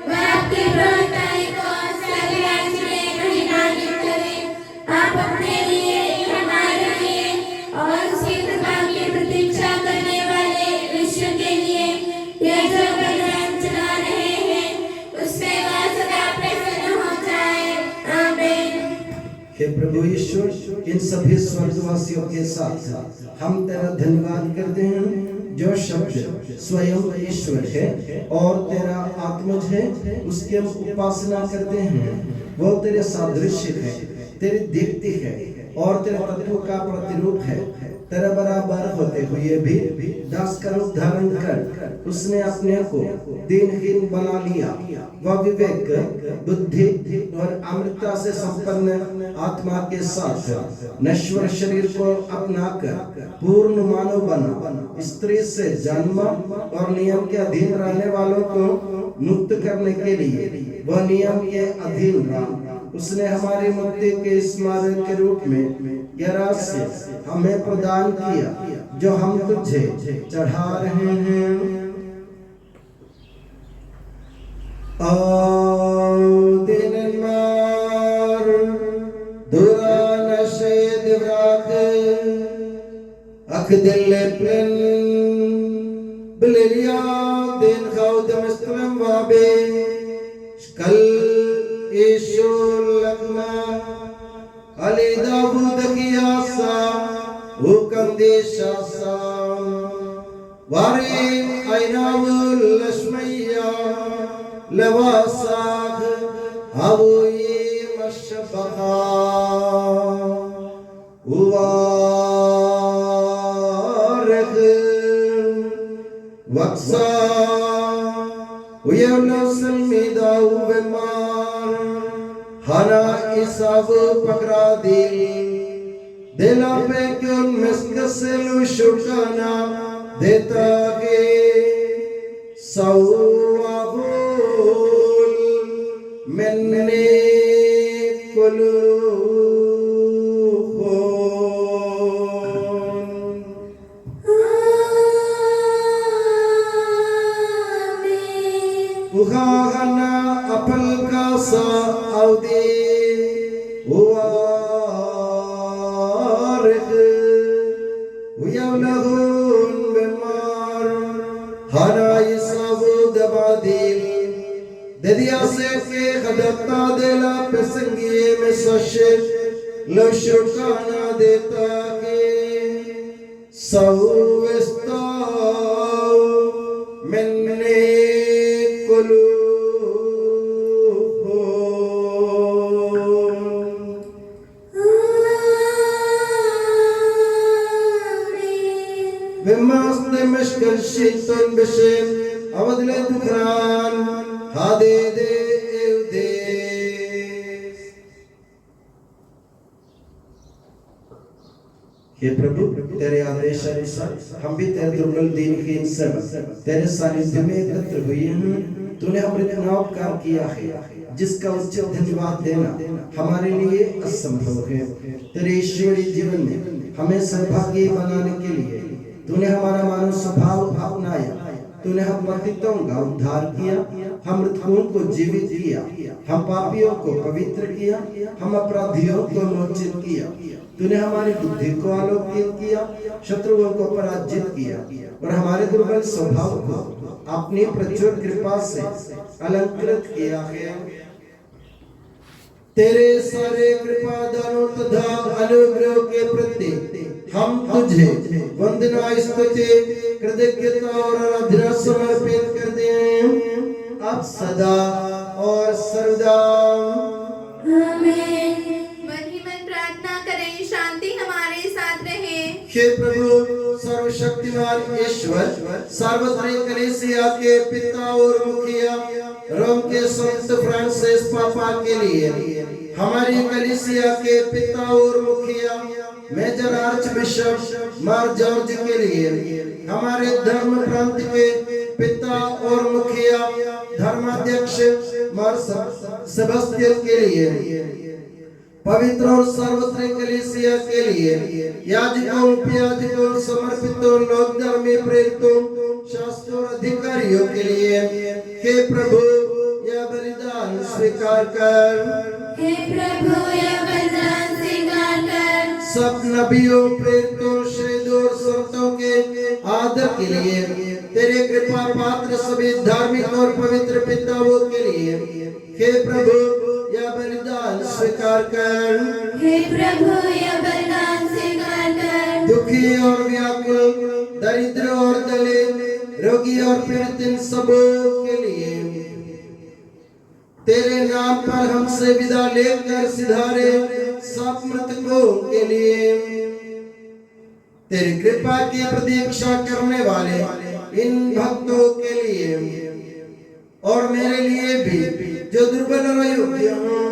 Speaker 2: वह आपकी प्रभुताई को सभी राज्य में महिमान्वित करे। आप अपने लिए, हमारे लिए और उसकी कृपा की प्रतीक्षा करने वाले विश्व के लिए ये जो बलिदान चला रहे हैं, उसमें वह सदा प्रसन्न हो जाए। आमीन।
Speaker 1: हे प्रभु ईश्वर, इन सभी स्वर्गवासियों के साथ हम तेरा धन्यवाद करते हैं, जो शब्द स्वयं ईश्वर है और तेरा आत्मज है, उसकी हम उपासना करते हैं। वो तेरे सादृश्य है, तेरी दीप्ति है, और तेरे तत्व का प्रतिरूप है, तेरे बराबर होते हुए भी दास का रूप धारण कर उसने अपने को दीनहीन बना लिया। वह विवेक, बुद्धि और अमृतता से संपन्न आत्मा के साथ नश्वर शरीर को अपनाकर पूर्ण मानव बना। स्त्री से जन्म और नियम के अधीन रहने वालों को मुक्त करने के लिए वह नियम के अधीन रहा। उसने हमारी मुक्ति के स्मारक के रूप में गैराज से हमें प्रदान किया जो हम तुझे चढ़ा रहे हैं। Ali Davud Kiyasa Ukandeshasa Vari Ainavul Lashmaya Levasag Avui Mashabaha Uvarek Vaksa Uyavnasal Mida Uvemar Hana Isav Pagradi Dela pe kyun miskasilu shukana Deta ke Sawabul Minne Kulukhon Ukhahana apal ka sa audi Dedia se ke khadata de la pesangi me sashir lo shukana deta ke sawesta minne kulukhon Bimas de meshkal shitan bishim awadle dukran Hade de हे प्रभु तेरे आदेश अनुसार हम भी तेरे दुर्बल दीनहीन सेवक तेरे सानिध्य में एकत्र हुए हैं। तूने हमारे इतना उपकार किया है जिसका उच्च धन्यवाद देना हमारे लिए असंभव है। तेरे ईश्वरीय जीवन में हमें सौभाग्य बनाने के लिए तूने हमारा मानव स्वभाव अपनाया। तूने हम पतितों का उद्धार किया, हम मृतकों को जीवित किया, हम पापियों को पवित्र किया, हम अपराधियों को मोचित किया। तूने हमारी बुद्धि को आलोकित किया, शत्रुओं को पराजित किया और हमारे दुर्बल स्वभाव को अपनी प्रचुर कृपा से अलंकृत किया है। तेरे सारे कृपा दानों तथा अनुग्रह के प्रति हम तुझे वंदना स्तुति कृतज्ञता और आराधना समर्पित करते हैं अब सदा और सर्वदा
Speaker 2: आमीन। मन ही मन प्रार्थना करें, शांति हमारे साथ रहे।
Speaker 1: हे प्रभु सर्वशक्तिमान ईश्वर, सार्वत्रिक कलीसिया के पिता और मुखिया रोम के संत फ्रांसिस पापा के लिए, हमारी कलीसिया के पिता और मुखिया मेजर आर्च बिशप मार जॉर्ज के लिए, हमारे धर्म प्रांत के पिता और मुखिया धर्माध्यक्ष मार सेबेस्टियन के लिए, पवित्र और सर्वत्र कलीसिया के लिए, याजकों उपयाजकों समर्पितों लोक धर्मी प्रेरितों शास्त्रों अधिकारियों के लिए, हे प्रभु यह बलिदान स्वीकार कर।
Speaker 2: हे प्रभु यह बलिदान स्वीकार कर।
Speaker 1: सब नबियों प्रेरितों शहीदों और संतों के आदर के लिए, तेरे कृपा पात्र सभी धार्मिक और पवित्र पिताओं के लिए, हे प्रभु यह बलिदान स्वीकार कर।
Speaker 2: हे प्रभु यह बलिदान स्वीकार कर।
Speaker 1: दुखी और व्याकुल, दरिद्र और दलित, रोगी और पीड़ित इन सबों के लिए, तेरे नाम पर हमसे विदा लेकर सिधारे सब मृतकों के लिए तेरी कृपा की प्रतीक्षा करने वाले इन भक्तों के लिए और मेरे लिए भी जो दुर्बल और अयोग्य हूँ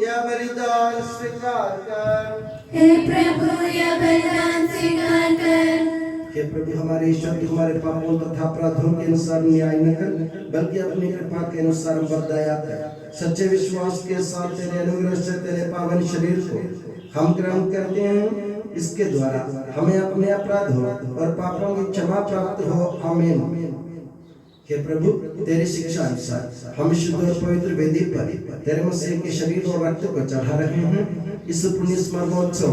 Speaker 1: यह बलिदान स्वीकार कर।
Speaker 2: हे प्रभु यह बलिदान स्वीकार कर।
Speaker 1: हे प्रभु हमारे ईश्वर हमारे पापों तथा अपराधों के अनुसार न्याय न कर, बल्कि अपनी कृपा के अनुसार दया कर। सच्चे विश्वास के साथ तेरे अनुग्रह से तेरे पावन शरीर को हम ग्रहण करते हैं, इसके द्वारा हमें अपने अपराधों और पापों की क्षमा प्राप्त हो। आमीन। हे प्रभु तेरी शिक्षा अनुसार हम शुद्ध और पवित्र वेदी पर तेरे मसीह के शरीर और रक्त को चढ़ा रहे हैं। इस पुण्य स्मरणोत्सव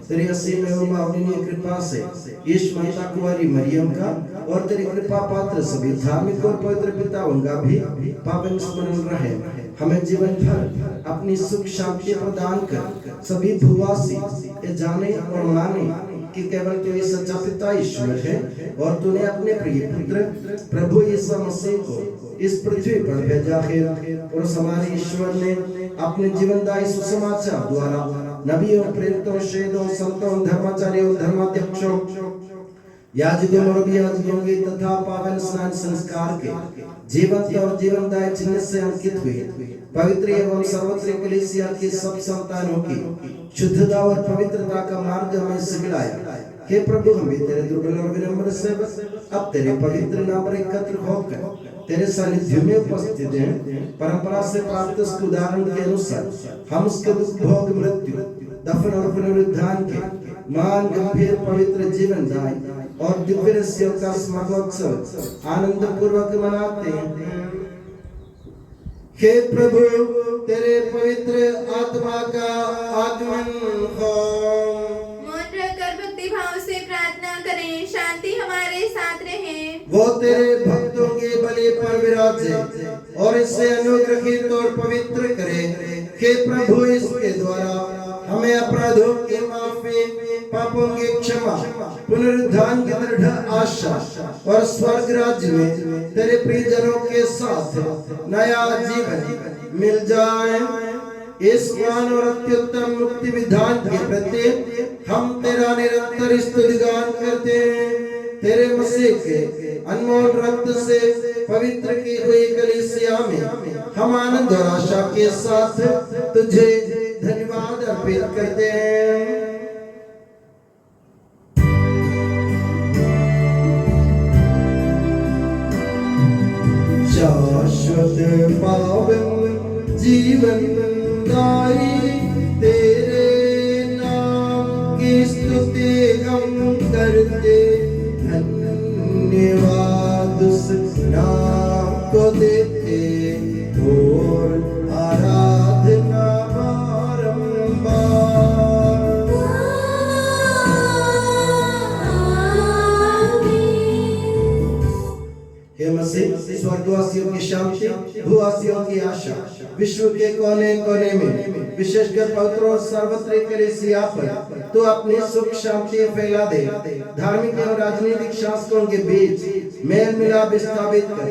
Speaker 1: तेरी असीम एवं अवर्णनीय कृपा से यीशु माता कुंवारी मरियम का और तेरी कृपा पात्र सभी धार्मिक और पवित्र पिताओं का भी पावन स्मरण रहे। हमें जीवन भर अपनी सुख शांति प्रदान कर सभी भूवासी ये जाने और माने कि केवल तू ही सच्चा पिता ईश्वर है और तूने अपने प्रिय पुत्र प्रभु यीशु मसीह को इस पृथ्वी पर भेजा है। और हमारे ईश्वर ने अपने जीवनदायी सुसमाचार द्वारा नबियों, प्रेरितों, शहीदों, संतों, धर्माचार्यों, धर्माध्यक्षों, याजकों और याजकों के तथा पावन स्नान संस्कार के जीवंत और जीवनदायी चिन्ह से अंकित हुए पवित्र एवं सर्वत्र कलीसिया की सब संतानों की शुद्धता और पवित्रता का मार्ग हमें सिखलाया। हे प्रभु हम भी तेरे दुर्बल और विनम्र सेवक अब तेरे पवित्र नाम पर एकत्र होकर तेरे सानिध्य में उपस्थित हैं। परंपरा से प्राप्त इस उदाहरण के अनुसार हम उसके दुख, भोग, मृत्यु, दफन और पुनरुत्थान के महान गंभीर पवित्र जीवन दायी और दिव्य रहस्यों का स्मरणोत्सव आनंद पूर्वक मनाते हैं। हे प्रभु तेरे पवित्र आत्मा का आगमन हो।
Speaker 2: मौन रहकर भक्ति भाव से प्रार्थना करें, शांति हमारे साथ रहे।
Speaker 1: वो तेरे भक्तों के बलि पर विराजे और इसे अनुग्रहित और पवित्र करे। हे प्रभु इसके द्वारा हमें अपराधों की माफी, पापों की क्षमा, पुनरुत्थान की दृढ़ आशा और स्वर्ग राज्य में तेरे प्रियजनों के साथ नया जीवन मिल जाए। इस महान और अत्युत्तम मुक्ति विधान के प्रति हम तेरा निरंतर स्तुतिगान करते हैं। तेरे मसीह के अनमोल रक्त से पवित्र की हुई कलीसिया में हम आनंद और आशा के साथ तुझे धन्यवाद अर्पित करते हैं। शाश्वत पावन जीवन दाई तेरे नाम की स्तुति हम करते, धन्यवाद उस नाम को देते और आराधना हे मसीह स्वर्गवासियों की शांति, भूवासियों की आशा, विश्व के कोने कोने में विशेषकर पवित्र और सार्वत्रिक कलीसिया पर तू अपनी सुख शांति फैला दे। धार्मिक और राजनीतिक शासकों के बीच मेल मिलाप स्थापित कर,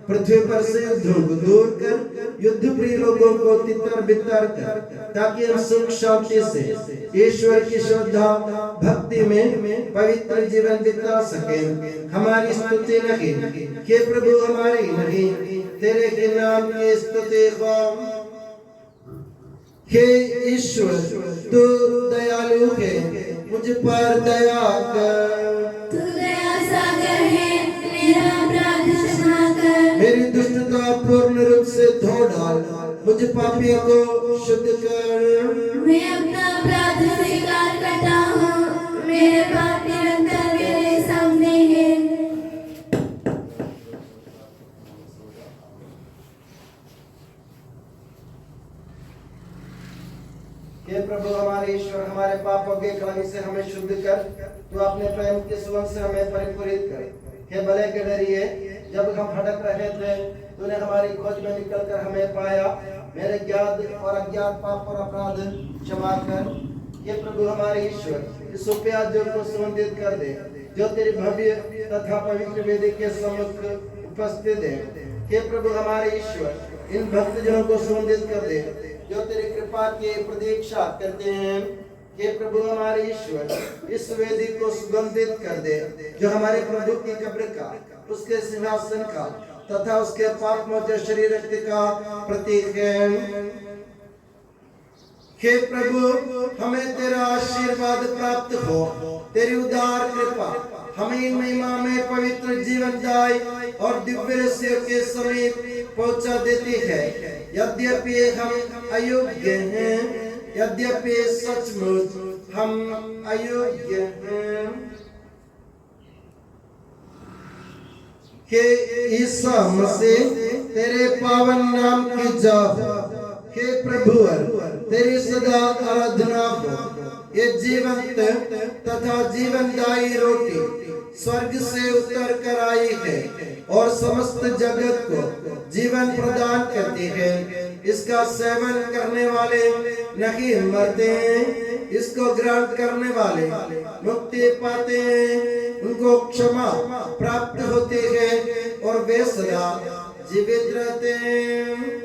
Speaker 1: पृथ्वी पर से युद्धों को दूर कर, युद्ध प्रिय लोगों को तितर बितर कर, ताकि हम सुख शांति से ईश्वर की श्रद्धा भक्ति में पवित्र जीवन बिता सकें। हमारी स्तुति नहीं कि प्रभु हमारी नहीं, तेरे के नाम की स्तुति हो। हे ईश्वर तू दयालु है, मुझ पर दया कर।
Speaker 2: तू दया सागर है, मेरा अपराध क्षमा कर।
Speaker 1: मेरी दुष्टता पूर्ण रूप से धो डाल, मुझ पापी को शुद्ध कर।
Speaker 2: मैं अपना अपराध स्वीकार करता हूँ, मेरे पाप निरंतर मेरे सामने हैं।
Speaker 1: हे प्रभु हमारे ईश्वर हमारे पापों के कलंक से हमें शुद्ध कर, तू अपने प्रेम के सुगंध से हमें परिपूरित कर। हे भले के डरिए, जब हम भटक रहे थे तूने हमारी खोज में निकलकर हमें पाया। मेरे ज्ञात और अज्ञात पाप और अपराध क्षमा कर। हे प्रभु हमारे ईश्वर इस उपयाज्यों को सुगंधित कर दे जो तेरी भव्य तथा पवित्र वेदी के सम्मुख उपस्थित है। हे प्रभु हमारे ईश्वर, इन भक्तजनों को सुगंधित कर दे जो तेरी कृपा की प्रतीक्षा करते हैं। हे प्रभु हमारे ईश्वर, इस वेदी को सुगंधित कर दे जो हमारे प्रभु की कब्र का, उसके सिंहासन का तथा उसके पाप मोचे शरीर रक्त का प्रतीक है। हे प्रभु, हमें तेरा आशीर्वाद प्राप्त हो, तेरी उदार कृपा हमें महिमा में पवित्र जीवन दाय और दिव्य रहस्यों के समीप पहुंचा देती है। यद्यपि हम अयोग्य हैं, यद्यपि सचमुच हम अयोग्य हैं, हे ईसा मसीह तेरे पावन नाम की जाप, हे प्रभुवर तेरी सदा आराधना हो। ये जीवंत तथा जीवनदायी रोटी स्वर्ग से उतर कर आई है और समस्त जगत को जीवन प्रदान करती है। इसका सेवन करने वाले नहीं मरते हैं, इसको ग्रहण करने वाले मुक्ति पाते हैं, उनको क्षमा प्राप्त होती है और वे सदा जीवित रहते हैं।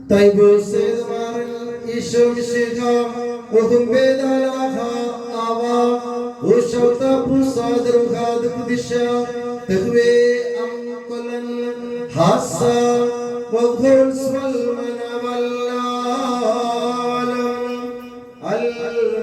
Speaker 1: Taibu sedmaran ishom shega uhum bedalaha ava ushauta pusad ruhad kudisha tehwe amkolan hasa waghul swalmana wallalam almin।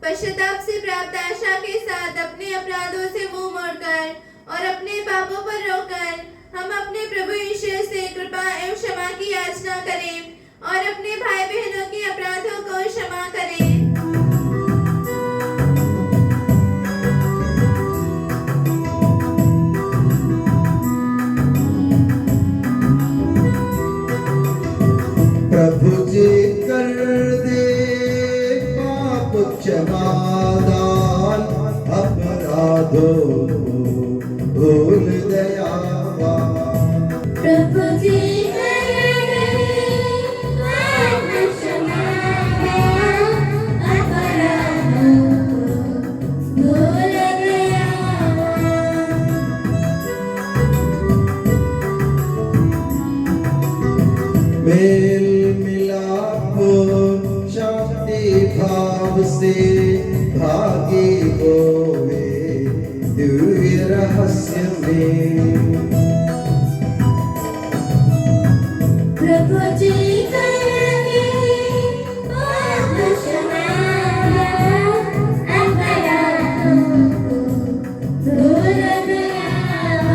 Speaker 2: पश्चाताप से प्राप्त आशा के साथ अपने अपराधों से मुंह मोड़कर और अपने पापों पर रोकर हम अपने प्रभु ईश्वर से कृपा एवं क्षमा की याचना करें और अपने भाई बहनों के अपराधों को क्षमा करें।
Speaker 1: प्रभु जी कर दे पाप क्षमादान अपराधों भूल दयावा।
Speaker 3: प्रभु जी कर दे पाप क्षमादान अपराधों भूल दयावा।
Speaker 1: मेल मिलाप शांति भाव से भागी होवे दिव्य रहस्य में।
Speaker 3: प्रभु जी कर दे पाप क्षमादान अपराधों भूल दयावा।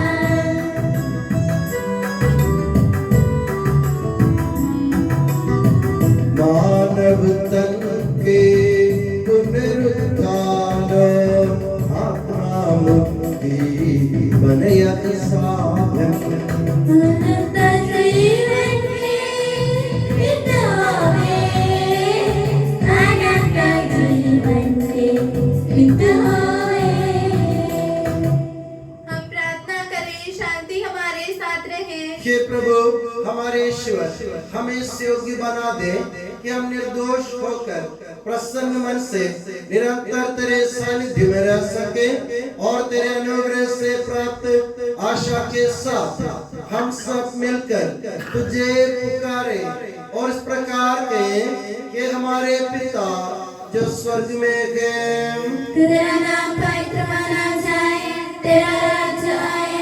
Speaker 1: मानव तन के पुनरुत्थान आत्मा मुक्ति बनयत साधन।
Speaker 3: अनंत जीवन के हित होवे, अनंत जीवन के हित होवे।
Speaker 2: हम प्रार्थना करें, शांति हमारे साथ रहे।
Speaker 1: हे प्रभु हमारे ईश्वर, हमें इस योग्य बना दे कि हम निर्दोष होकर प्रसन्न मन से निरंतर तेरे सानिध्य में रह सके और तेरे अनुग्रह से प्राप्त आशा के साथ हम सब मिलकर तुझे पुकारे और इस प्रकार कहें कि हमारे पिता जो स्वर्ग में है,
Speaker 3: तेरा नाम पवित्र माना जाए, तेरा राज्य आए,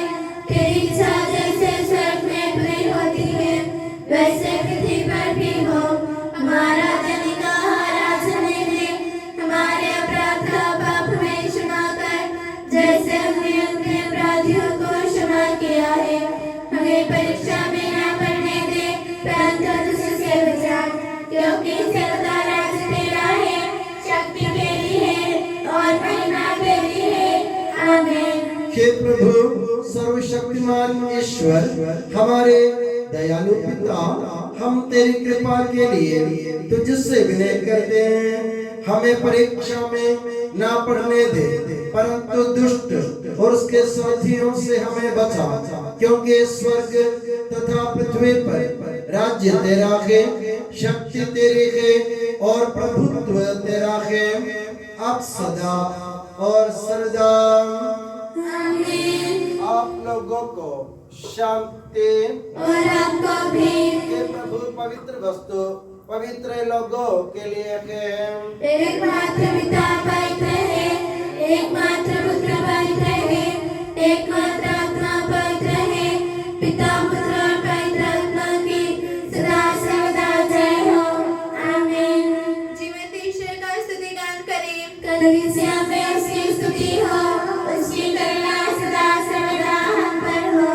Speaker 3: तेरी इच्छा जैसे स्वर्ग में पूरी होती है वैसे पृथ्वी पर भी हो। हमारा दैनिक आहार आज हमें दे, हमारे अपराध का पाप हमें क्षमा कर
Speaker 2: जैसे हमने अपने अपराधियों को क्षमा किया है। हमें परीक्षा में न पड़ने दे, परंतु दुष्ट से बचा, क्योंकि सर्वदा राज्य तेरा है, शक्ति तेरी है और महिमा तेरी है। आमीन।
Speaker 1: हे प्रभु सर्वशक्तिमान ईश्वर, हमारे दयालु पिता, हम तेरी कृपा के लिए तुझसे विनय करते हैं। हमें परीक्षा में ना पड़ने दे, परंतु दुष्ट और उसके साथियों से हमें बचा, क्योंकि स्वर्ग तथा पृथ्वी पर राज्य तेरा है, शक्ति तेरी है और प्रभुत्व तेरा है, अब सदा और सर्वदा।
Speaker 2: आमीन।
Speaker 1: आप लोगों को शांति।
Speaker 2: और आपको भी।
Speaker 1: हे प्रभु पवित्र वस्तु पवित्र लोगों के लिए है।
Speaker 2: एकमात्र पिता पवित्र है, एकमात्र पुत्र पवित्र है, एकमात्र आत्मा पवित्र है। पिता पुत्र और पवित्र आत्मा की सदा सर्वदा जय हो। आमीन। जीवित ईश्वर का स्तुति गान करें। कलीसिया में उसकी स्तुति हो, उसकी करुणा सदा सर्वदा हम पर हो।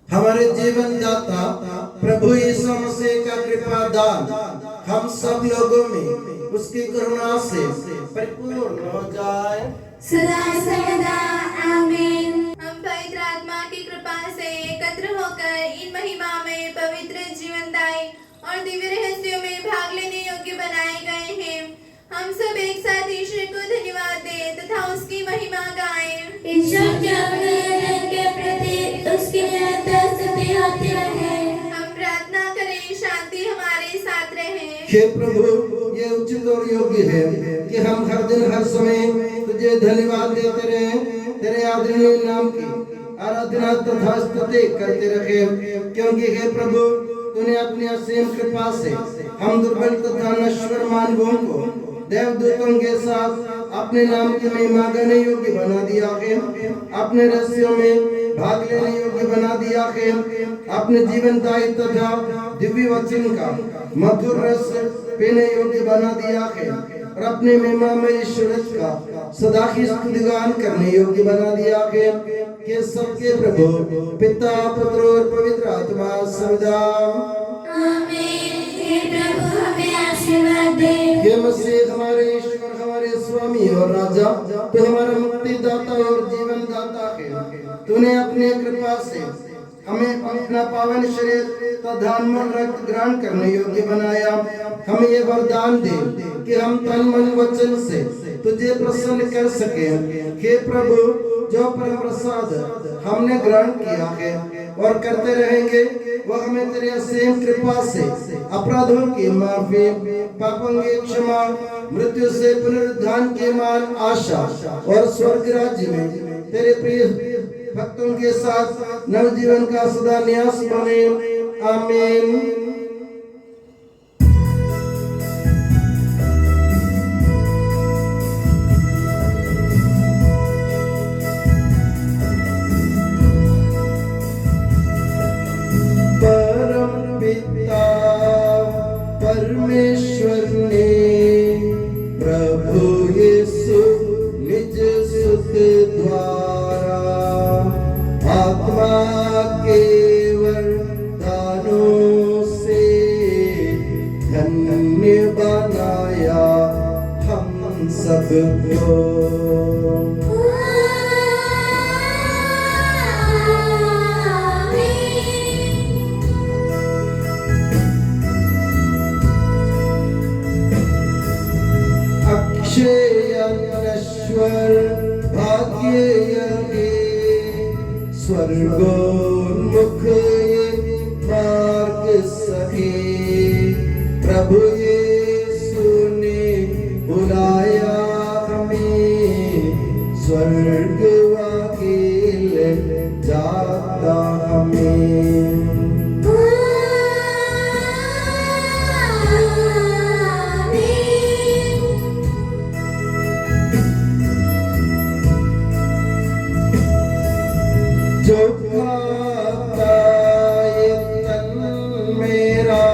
Speaker 1: हमारे जीवन दाता प्रभु यीशु मसीह का कृपा दान हम सब लोगों में उसकी करुणा से परिपूर्ण हो जाए
Speaker 2: सदा सर्वदा। आमीन। हम पवित्र आत्मा की कृपा से एकत्र होकर इन महिमा में पवित्र जीवनदायी और दिव्य रहस्यों में भाग लेने योग्य बनाए गए हैं। हम सब एक साथ ईश्वर को धन्यवाद दें तथा उसकी महिमा गाएं। ईश्वर के प्रति उसकी निरंतर स्तुति होती रहे। हम प्रार्थना करें, शांति हमारे साथ रहे।
Speaker 1: हे प्रभु ये उचित और योग्य है कि हम हर दिन हर समय तुझे धन्यवाद देते रहे, तेरे आदरणीय नाम की आराधना तथा स्तुति करते रहे, क्योंकि हे प्रभु तूने अपनी असीम कृपा से हम दुर्बल तथा नश्वर मानवों को देवदूतों के साथ अपने नाम की महिमा गाने योग्य बना दिया है, अपने रहस्यों में भाग लेने योग्य बना दिया है, अपने जीवनदायी तथा दिव्य वचन का मधुर रस पीने योग्य बना दिया है और अपने महिमा में ईश्वर का सदा की स्तुतिगान करने योग्य बना दिया है कि सबके प्रभु पिता पुत्र और पवित्र आत्मा सर्वदा।
Speaker 2: आमीन। हे प्रभु हमें आशीर्वाद दे।
Speaker 1: ये मसीह हमारे ईश्वर हमारे स्वामी और राजा, तो हमारा मुक्तिदाता और जीवन दाता है। तूने अपने कृपा से हमें अपना पावन शरीर तथा अनमोल रक्त ग्रहण करने योग्य बनाया। हमें ये वरदान दे कि हम तन मन वचन से तुझे प्रसन्न कर सके। हे प्रभु जो परम प्रसाद हमने ग्रहण किया है और करते रहेंगे, वह हमें तेरी असीम कृपा से अपराधों की माफी, पापों की क्षमा, मृत्यु से पुनरुत्थान की मान आशा और स्वर्ग राज्य में तेरे प्रिय भक्तों के साथ नवजीवन का सदा न्यास बने। आमीन। परम पिता परमेश्वर ने प्रभु यीशु निज सुत द्वारा आत्मा के वरदानों से धन्य बनाया हम सबको। अक्षयनश्वर भाग्य स्वर्गोन्मुख मार्ग सहे, प्रभु यीशु ने बुलाया हमें स्वर्ग वाकिल जाता हमें। जो खाता ये तन मेरा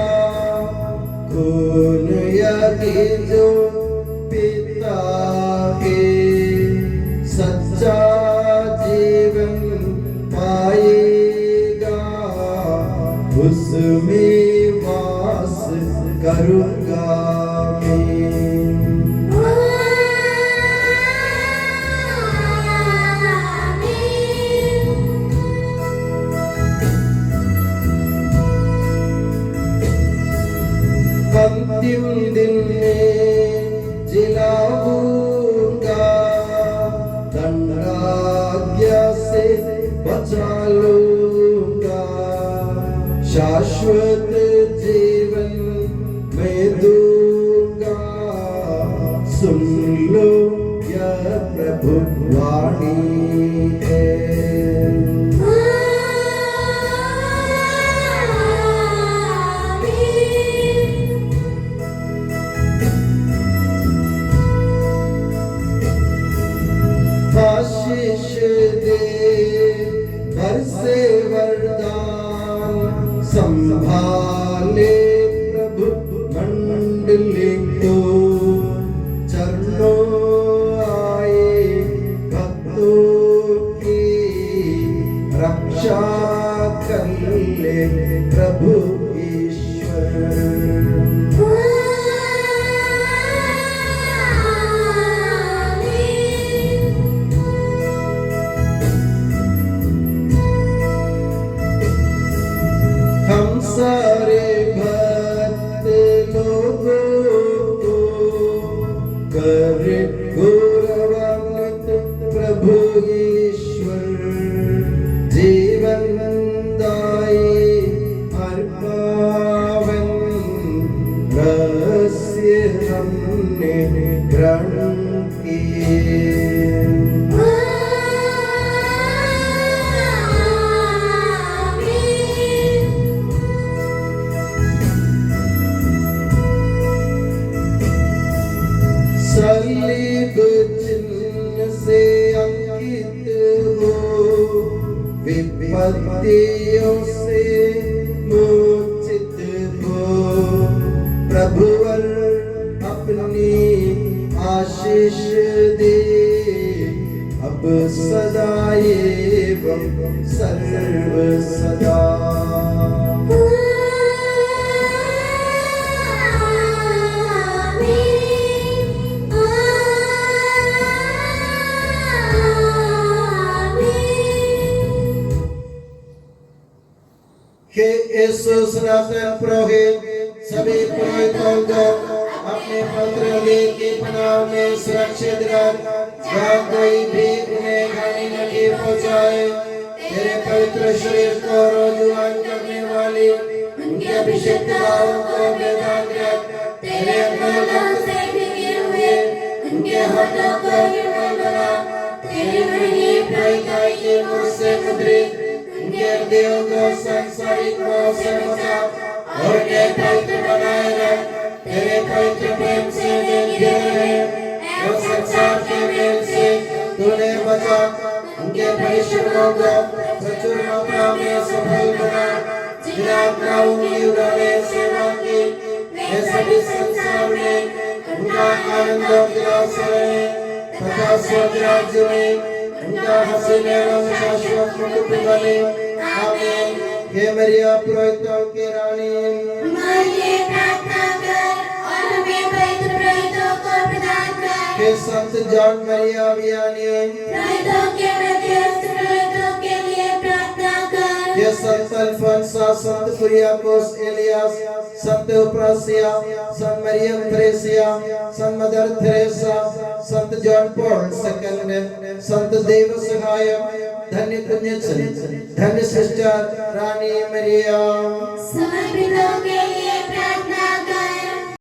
Speaker 1: खून यदि जो पिता के सच्चा जीवन पाएगा, उसमें वास करूँगा मैं। अंतिम दिन में जिलाऊंगा, दंडाज्ञा से बचा लूंगा, शाश्वत जीवन मैं दूंगा। सुन लो यह प्रभु वाणी है। आशीष दे बरसे वरदान, संभाले प्रभु मंडली को, चरणों आए भक्तों की रक्षा कर ले प्रभु ईश्वर। हम सारे भक्त लोगों को कर गौरवान्वित प्रभु ईश्वर, जीवन दायी हर पावन रहस्य हमने ग्रहण किए। सलीब चिन्ह से अंकित हो, विपत्तियों से मोचित हो, प्रभुवर अपनी आशीष दे, अब सदा एवं सर्व सदा। हे यीशु सनातन पुरोहित सभी पुरोहितों को अपने पवित्र लेख के पनाह में सुरक्षित रख, जहाँ कोई भी उन्हें हानि नहीं पहुँचाए। तेरे पवित्र शरीर को रोजुआन करने वाली उनके अभिषेक भावों को बेदाग रख, तेरे अंगों से भीगे हुए उनके हाथों को निर्मल बना, तेरे महीने प्रकाश के नूर से मुद्रित उनके हृदयों को सांसारिक मोह से बचा और उन्हें पवित्र बनाए रख। तेरे पवित्र प्रेम से घिरे रहे और संसार के मेल से तूने बचा, उनके परिश्रमों को प्रचुर मात्रा में सफल बना। जिन आत्माओं की उन्होंने सेवा की, वे सभी संसार में उनका आनंद दिलासा रहे तथा स्वर्ग राज्य में उनका हसीन एवं शाश्वत मुकुट बने। आमीन। हे मरिया पुरोहितों की रानी, हमारे लिए प्रार्थना कर और हमें पवित्र पुरोहितों को प्रदान कर। हे संत जॉन मरिया वियानी, पुरोहितों के मध्यस्थ पुरोहितों के लिए प्रार्थना कर। हे संत अल्फोंसा, संत कुरियाकोस एलियास, संत उप्रासिया, संत मरियम थ्रेसिया, संत मदर थेरेसा, संत जॉन पॉल सेकंड, संत देव सहाय, धन्य पुण्यचन, धन्य सिस्टर रानी मरिया, समर्पितों के लिए